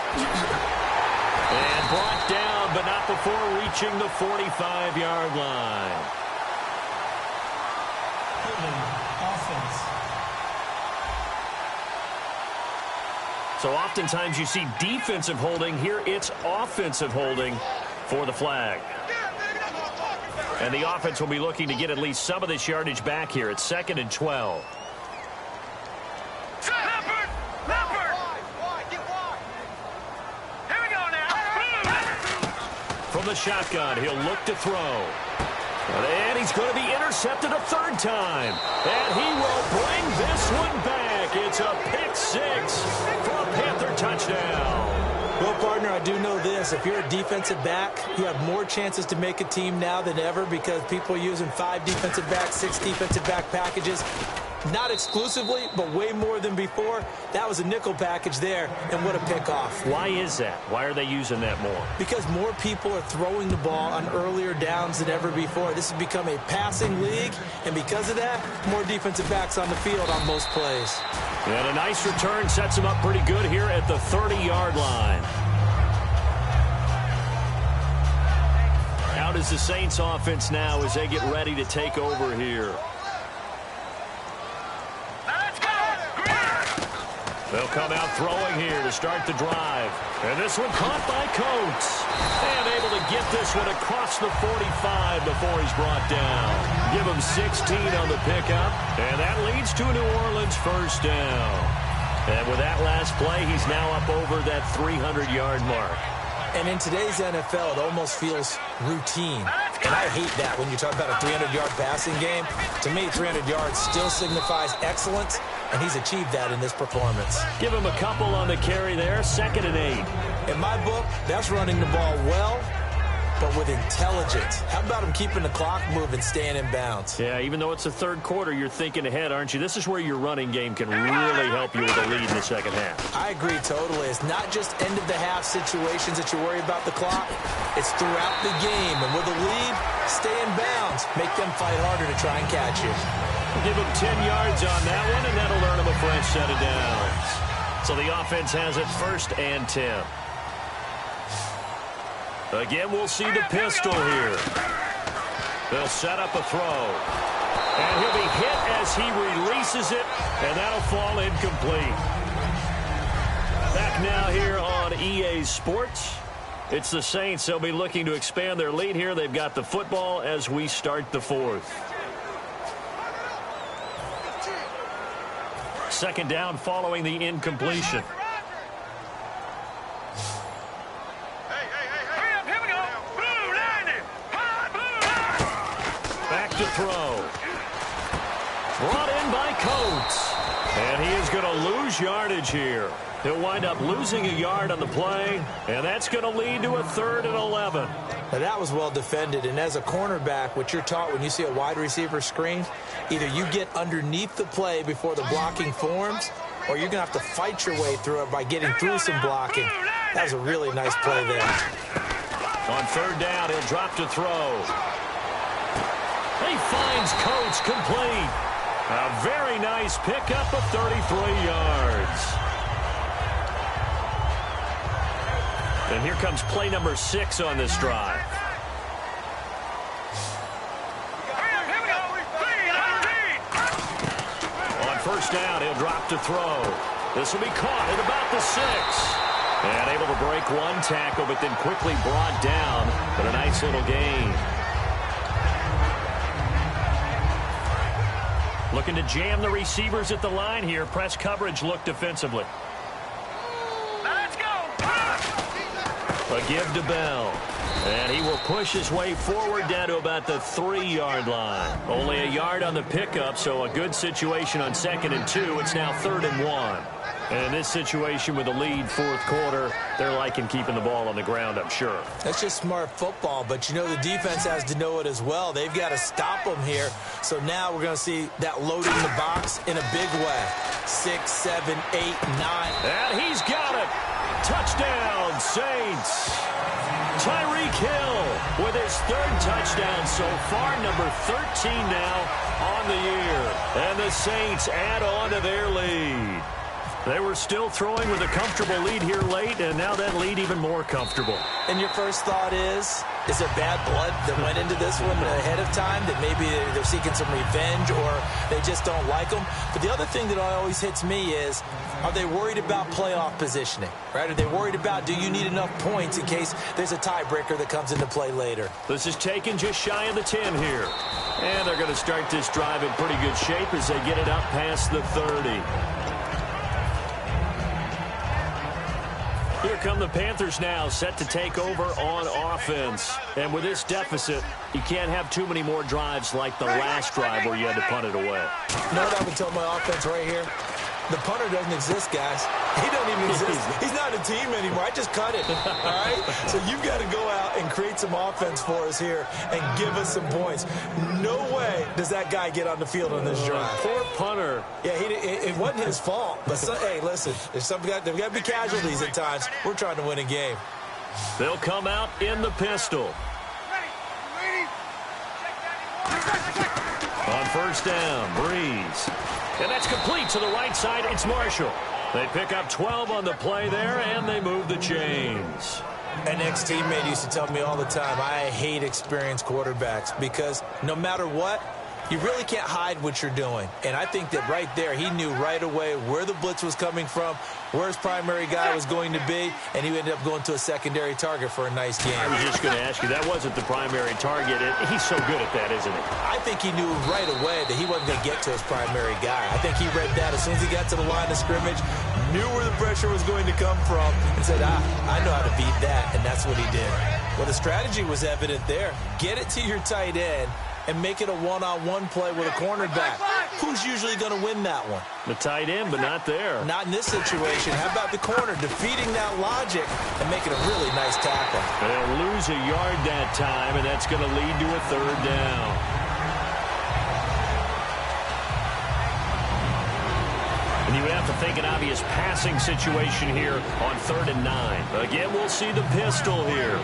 And brought down, but not before reaching the 45-yard line. Offense. So oftentimes you see defensive holding. Here it's offensive holding for the flag. And the offense will be looking to get at least some of this yardage back here. It's 2nd and 12. From the shotgun, he'll look to throw. And he's going to be intercepted a third time. And he will bring this one back. It's a pick six for a Panther touchdown. Well, partner, I do know this. If you're a defensive back, you have more chances to make a team now than ever because people are using 5 defensive backs, 6 defensive back packages. Not exclusively, but way more than before. That was a nickel package there, and what a pickoff. Why is that? Why are they using that more? Because more people are throwing the ball on earlier downs than ever before. This has become a passing league, and because of that, more defensive backs on the field on most plays. And a nice return sets him up pretty good here at the 30-yard line. Out is the Saints offense now as they get ready to take over here. They'll come out throwing here to start the drive. And this one caught by Coates. And able to get this one across the 45 before he's brought down. Give him 16 on the pickup. And that leads to a New Orleans first down. And with that last play, he's now up over that 300-yard mark. And in today's NFL, it almost feels routine. And I hate that when you talk about a 300-yard passing game. To me, 300 yards still signifies excellence, and he's achieved that in this performance. Give him a couple on the carry there, 2nd and 8. In my book, that's running the ball well, but with intelligence. How about him keeping the clock moving, staying in bounds? Yeah, even though it's the third quarter, you're thinking ahead, aren't you? This is where your running game can really help you with a lead in the second half. I agree totally. It's not just end-of-the-half situations that you worry about the clock. It's throughout the game. And with a lead, stay in bounds. Make them fight harder to try and catch you. Give him 10 yards on that one, and that'll earn him a fresh set of downs. So the offense has it 1st and 10. Again, we'll see the pistol here. They'll set up a throw. And he'll be hit as he releases it, and that'll fall incomplete. Back now here on EA Sports. It's the Saints. They'll be looking to expand their lead here. They've got the football as we start the 4th. 2nd down following the incompletion. Back to throw. Brought in by Coates. And he is going to lose yardage here. He'll wind up losing a yard on the play, and that's going to lead to a 3rd and 11. Now that was well defended, and as a cornerback, what you're taught when you see a wide receiver screen, either you get underneath the play before the blocking forms, or you're going to have to fight your way through it by getting through some blocking. That was a really nice play there. On 3rd down, he'll drop to throw. He finds Coates complete. A very nice pickup of 33 yards. And here comes play number 6 on this drive. On 1st down, he'll drop to throw. This will be caught at about the 6. And able to break one tackle, but then quickly brought down. But a nice little gain. Looking to jam the receivers at the line here. Press coverage look defensively. A give to Bell. And he will push his way forward down to about the 3-yard line. Only a yard on the pickup, so a good situation on 2nd and 2. It's now 3rd and 1. And in this situation with the lead fourth quarter, they're liking keeping the ball on the ground, I'm sure. That's just smart football, but you know the defense has to know it as well. They've got to stop them here. So now we're going to see that loading the box in a big way. 6, 7, 8, 9. And he's got it. Touchdown, Saints. Tyreek Hill with his third touchdown so far, number 13 now on the year. And the Saints add on to their lead. They were still throwing with a comfortable lead here late, and now that lead even more comfortable. And your first thought is there bad blood that went into this one ahead of time, that maybe they're seeking some revenge or they just don't like them? But the other thing that always hits me is, are they worried about playoff positioning, right? Are they worried about, do you need enough points in case there's a tiebreaker that comes into play later? This is taken just shy of the 10 here. And they're going to start this drive in pretty good shape as they get it up past the 30. Here come the Panthers now, set to take over on offense. And with this deficit, you can't have too many more drives like the last drive where you had to punt it away. You know what I would tell my offense right here? The punter doesn't exist, guys. He doesn't even exist. He's not a team anymore. I just cut it, all right? So you've got to go out and create some offense for us here and give us some points. No way does that guy get on the field on this drive. Poor punter. Yeah, it wasn't his fault. But, hey, listen, there's got to be casualties at times. We're trying to win a game. They'll come out in the pistol. On first down, Breeze. And that's complete to the right side. It's Marshall. They pick up 12 on the play there, and they move the chains. An ex-teammate used to tell me all the time, I hate experienced quarterbacks because no matter what, you really can't hide what you're doing. And I think that right there, he knew right away where the blitz was coming from, where his primary guy was going to be, and he ended up going to a secondary target for a nice game. I was just going to ask you, that wasn't the primary target. He's so good at that, isn't he? I think he knew right away that he wasn't going to get to his primary guy. I think he read that as soon as he got to the line of scrimmage, knew where the pressure was going to come from, and said, I know how to beat that, and that's what he did. Well, the strategy was evident there. Get it to your tight end and make it a one-on-one play with a cornerback. Who's usually going to win that one? The tight end, but not there. Not in this situation. How about the corner defeating that logic and making a really nice tackle? They'll lose a yard that time, and that's going to lead to a third down. And you would have to think an obvious passing situation here on 3rd and 9. Again, we'll see the pistol here.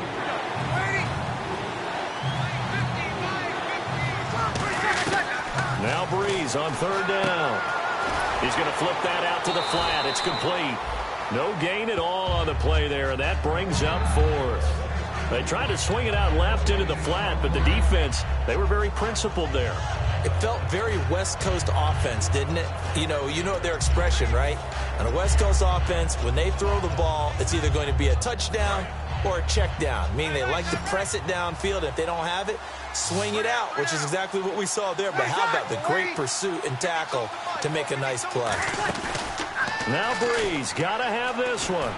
Now Breeze on 3rd down. He's going to flip that out to the flat. It's complete. No gain at all on the play there, and that brings up 4th. They tried to swing it out left into the flat, but the defense, they were very principled there. It felt very West Coast offense, didn't it? You know their expression, right? On a West Coast offense, when they throw the ball, it's either going to be a touchdown or a check down, meaning they like to press it downfield. If they don't have it, swing it out, which is exactly what we saw there. But how about the great pursuit and tackle to make a nice play? Now Breeze got to have this one.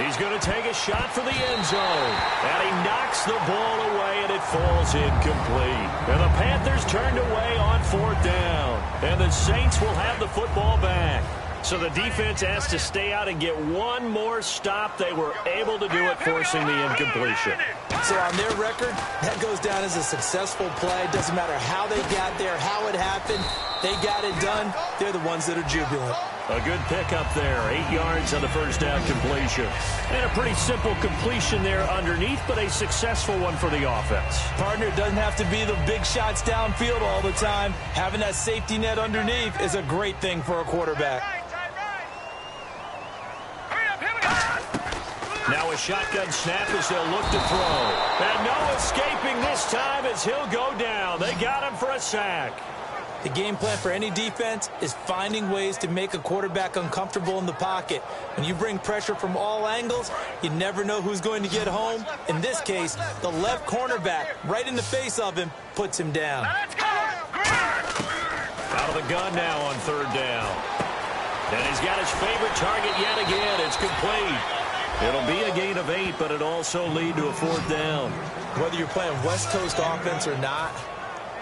He's going to take a shot for the end zone. And he knocks the ball away, and it falls incomplete. And the Panthers turned away on 4th down. And the Saints will have the football back. So the defense has to stay out and get one more stop. They were able to do it, forcing the incompletion. So on their record, that goes down as a successful play. Doesn't matter how they got there, how it happened. They got it done. They're the ones that are jubilant. A good pickup there. 8 yards on the first down completion. And a pretty simple completion there underneath, but a successful one for the offense. Partner, it doesn't have to be the big shots downfield all the time. Having that safety net underneath is a great thing for a quarterback. Now a shotgun snap as they'll look to throw. And no escaping this time as he'll go down. They got him for a sack. The game plan for any defense is finding ways to make a quarterback uncomfortable in the pocket. When you bring pressure from all angles, you never know who's going to get home. In this case, the left cornerback, right in the face of him, puts him down. Out of the gun now on 3rd down. And he's got his favorite target yet again. It's complete. It'll be a gain of 8, but it also lead to a 4th down. Whether you're playing West Coast offense or not,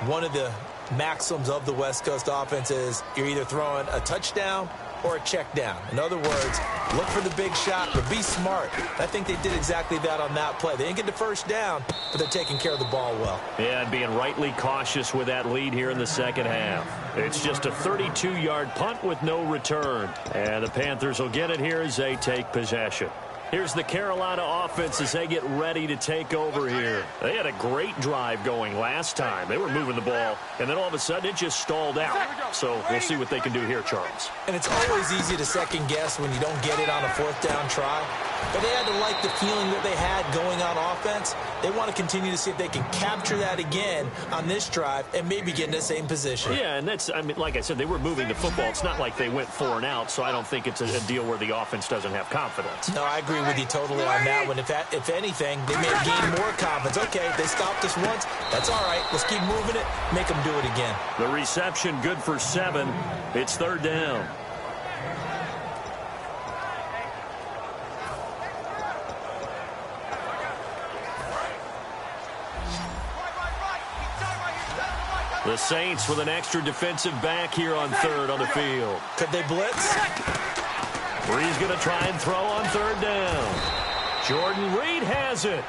one of the maxims of the West Coast offense is you're either throwing a touchdown or a check down. In other words, look for the big shot, but be smart. I think they did exactly that on that play. They didn't get the first down, but they're taking care of the ball well. Yeah, and being rightly cautious with that lead here in the second half. It's just a 32-yard punt with no return. And the Panthers will get it here as they take possession. Here's the Carolina offense as they get ready to take over here. They had a great drive going last time. They were moving the ball, and then all of a sudden it just stalled out. So we'll see what they can do here, Charles. And it's always easy to second guess when you don't get it on a fourth down try. But they had to like the feeling that they had going on offense. They want to continue to see if they can capture that again on this drive and maybe get in the same position. Yeah, and that's, I mean, like I said, they were moving the football. It's not like they went 4 and out, so I don't think it's a deal where the offense doesn't have confidence. No, I agree with you totally on that one. If anything, they may have gained more confidence. Okay, they stopped us once. That's all right. Let's keep moving it. Make them do it again. The reception good for 7. It's 3rd down. The Saints with an extra defensive back here on 3rd on the field. Could they blitz? Bree's going to try and throw on 3rd down. Jordan Reed has it.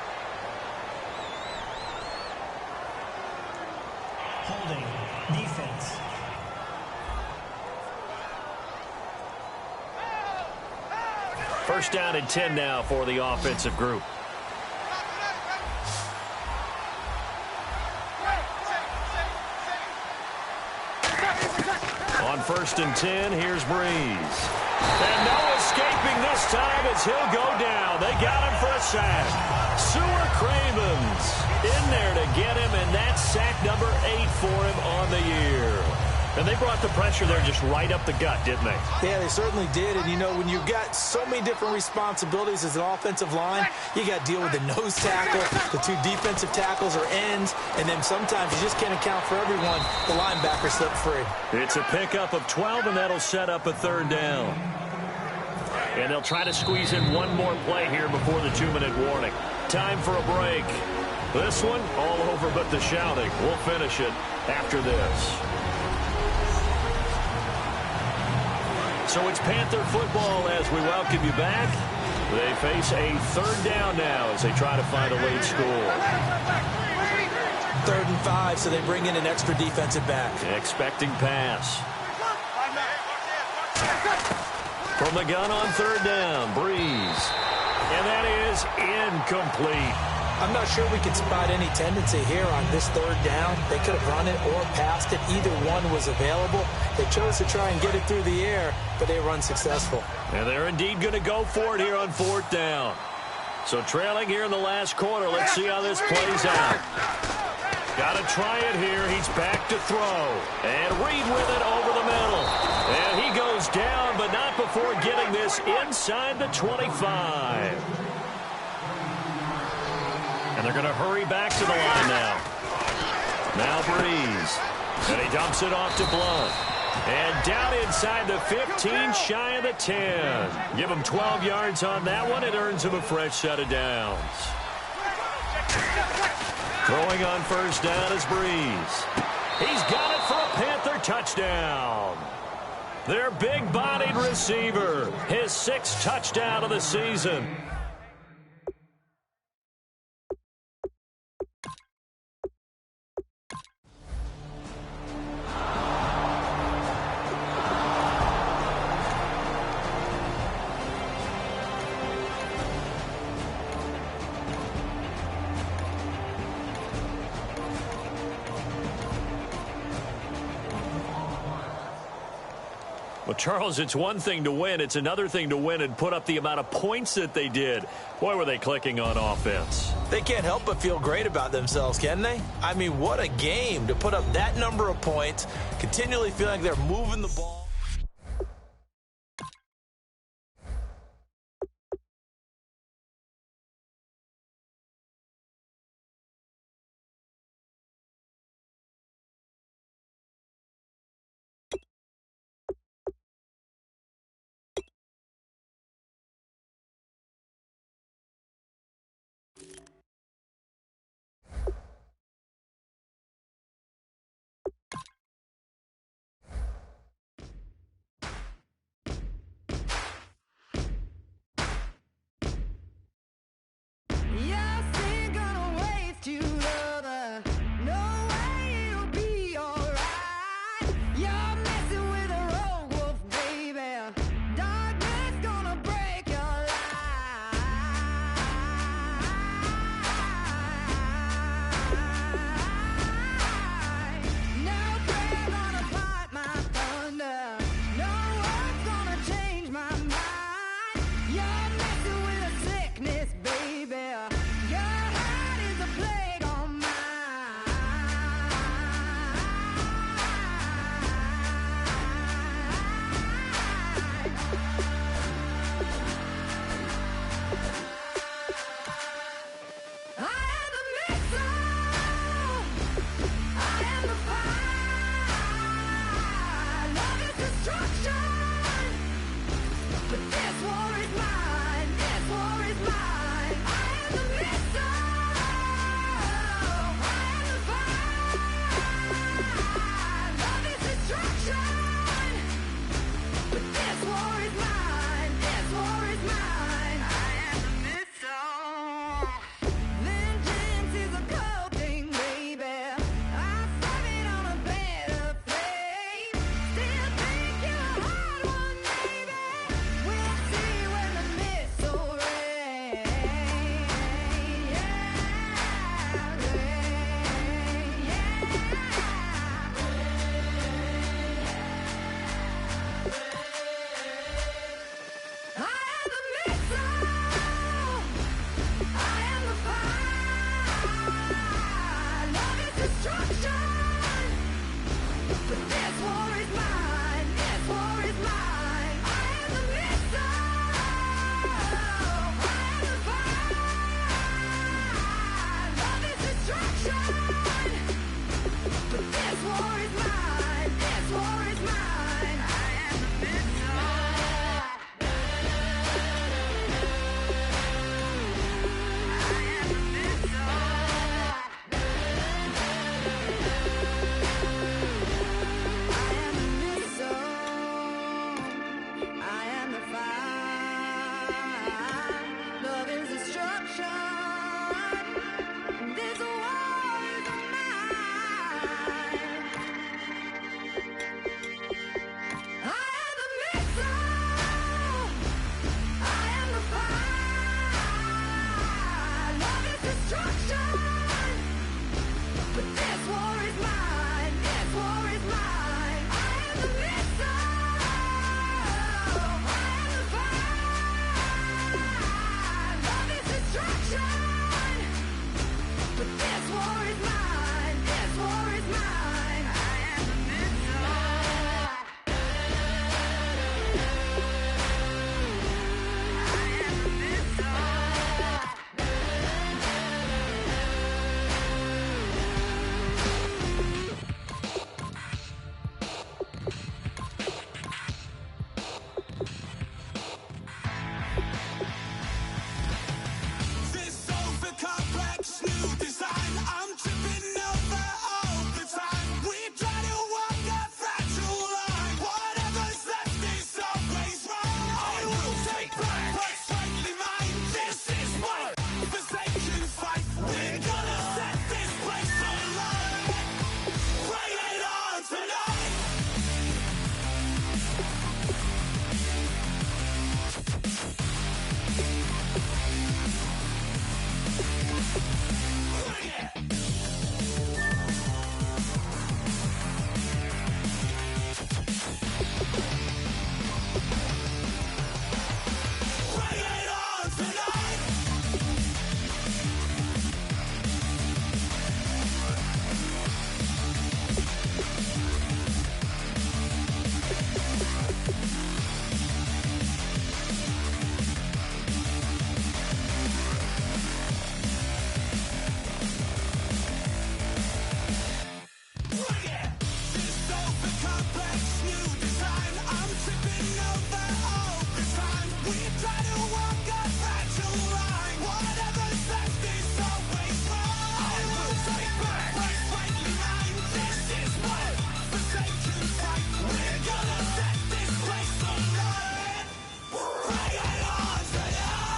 Holding defense. First down and 10 now for the offensive group. On 1st and 10, here's Breeze. And no escaping this time as he'll go down. They got him for a sack. Sewer Cravens in there to get him, and that's sack number 8 for him on the year. And they brought the pressure there just right up the gut, didn't they? Yeah, they certainly did. And, you know, when you've got so many different responsibilities as an offensive line, you got to deal with the nose tackle, the 2 defensive tackles or ends, and then sometimes you just can't account for everyone. The linebacker slipped free. It's a pickup of 12, and that'll set up a 3rd down. And they'll try to squeeze in one more play here before the 2-minute warning. Time for a break. This one, all over but the shouting. We'll finish it after this. So it's Panther football as we welcome you back. They face a 3rd down now as they try to find a late score. 3rd and 5, so they bring in an extra defensive back. Expecting pass. From the gun on 3rd down, Breeze. And that is incomplete. I'm not sure we can spot any tendency here on this 3rd down. They could have run it or passed it. Either one was available. They chose to try and get it through the air, but they were unsuccessful. And they're indeed going to go for it here on 4th down. So trailing here in the last quarter. Let's see how this plays out. Got to try it here. He's back to throw. And Reed with it over the middle. And he goes down, but not before getting this inside the 25. And they're going to hurry back to the line now. Now Breeze. And he dumps it off to Blunt. And down inside the 15, shy of the 10. Give him 12 yards on that one. It earns him a fresh set of downs. Throwing on 1st down is Breeze. He's got it for a Panther touchdown. Their big-bodied receiver, his 6th touchdown of the season. Well, Charles, it's one thing to win. It's another thing to win and put up the amount of points that they did. Boy, were they clicking on offense. They can't help but feel great about themselves, can they? I mean, what a game to put up that number of points, continually feeling like they're moving the ball. complex new design. I'm tripping over all the time. We try to walk a fragile line. Whatever's left is always mine. I will take back what's rightly mine. This is what forsaken fight. We're gonna set this place alight. Bring it on tonight.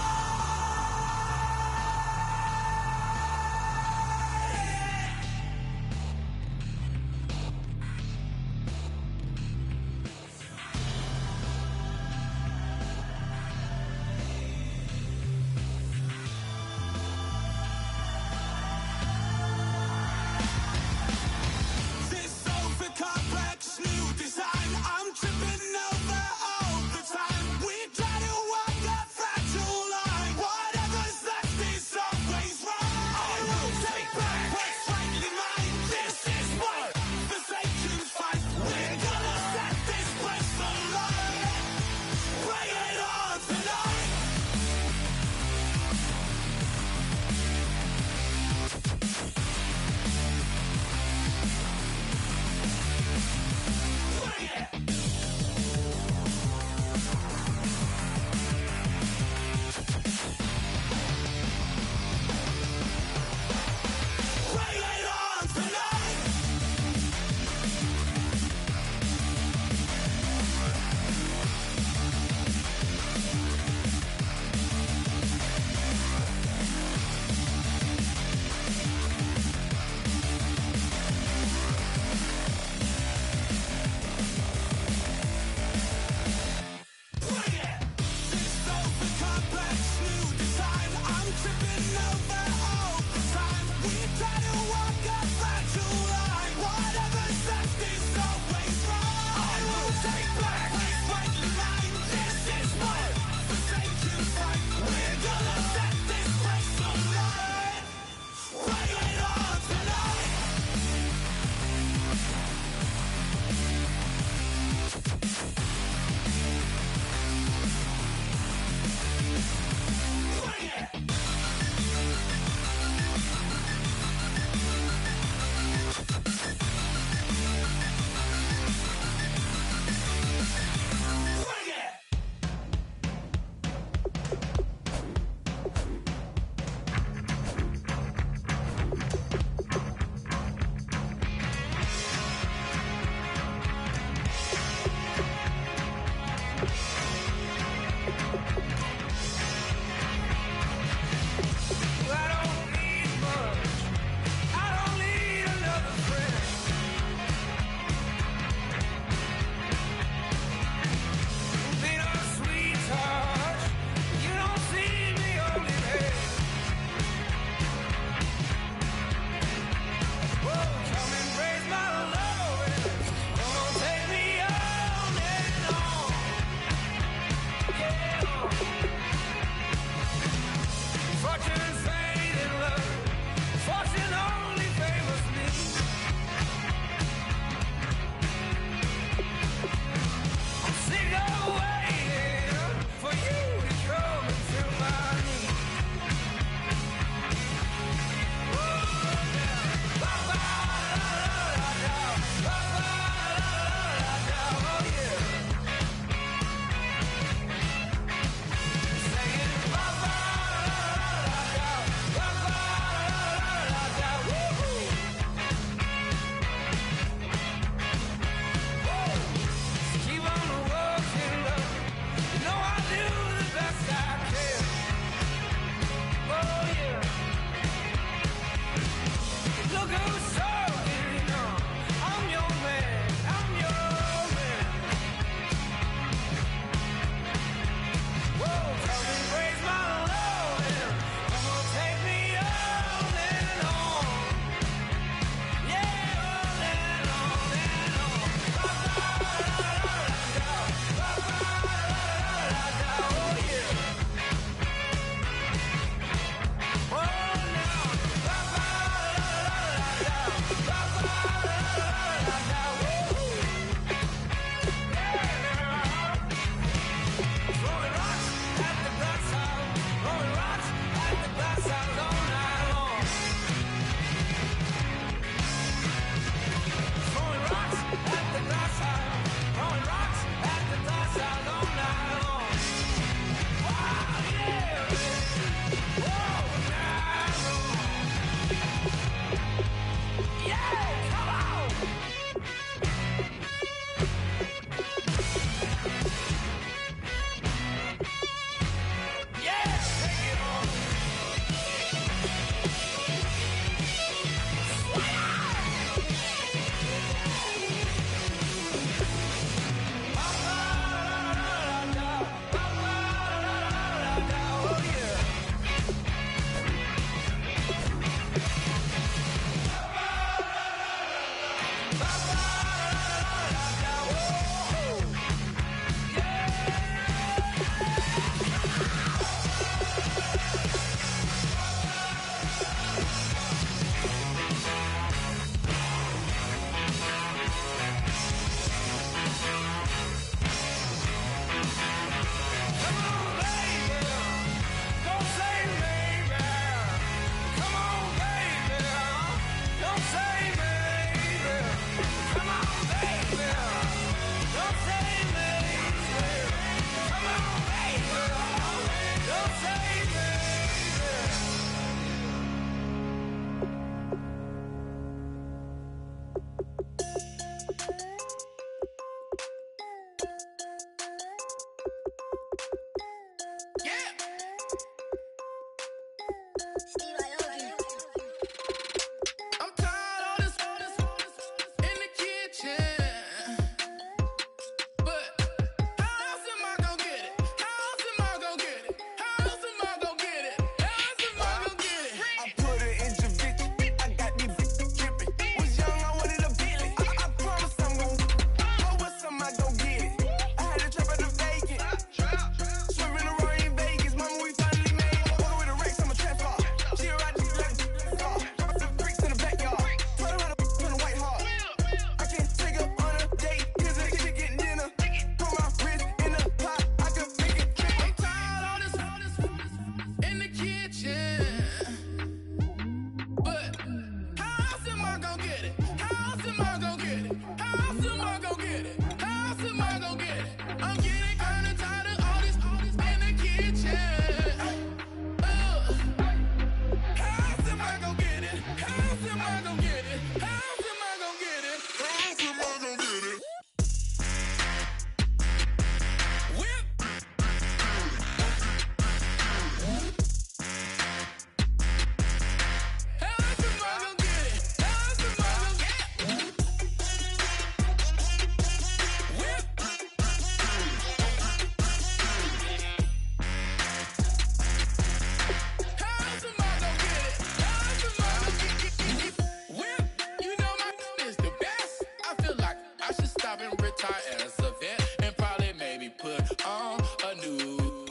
stop and retire as a vet, and probably maybe put on a new.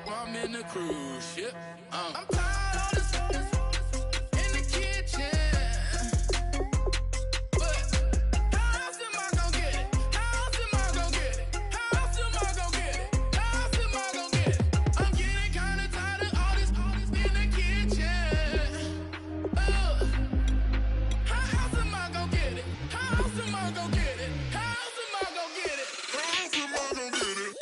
I'm in the cruise ship. I'm tired of this in the kitchen. But how else am I gonna get it? How else am I gonna get it? How else am I gonna get it? How else am I gonna get it? I'm getting kinda tired of all this in the kitchen. How else am I gonna get it? How else am I gonna get it? How else am I gonna get it? How else am I gonna get it?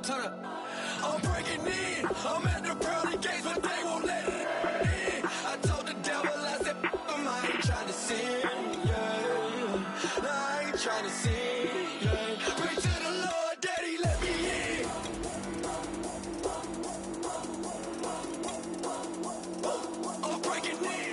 Turn up. I'm breaking in. I'm at the pearly gates, but they won't let it in. I told the devil, I said, I ain't trying to sin, yeah. I ain't trying to sin, yeah. Pray to the Lord, Daddy, let me in. I'm breaking in.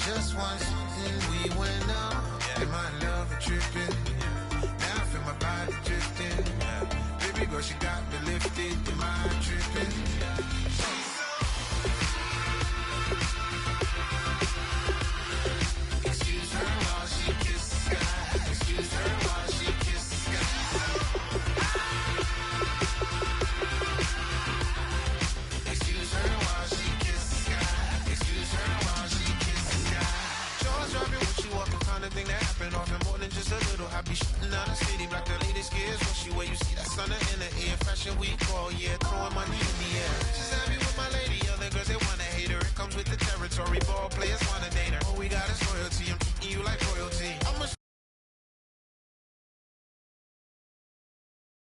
Just once and we went up. And my love a tripping. Now I feel my body drifting. Baby girl, she got me lifted. Am I tripping? Excuse her while she kisses the sky. Excuse her while she kisses the sky. Excuse her while she kisses the sky. Excuse her while she kisses the sky. Jaws dropping when she walk, the kind of thing that happen often more than just a little. I be shooting out the city, black the latest gears. When she where you see that sun in the air. Fashion week all year, throwing money in the air. She's happy with my lady, other girls they wanna hate her. It comes with the territory, ball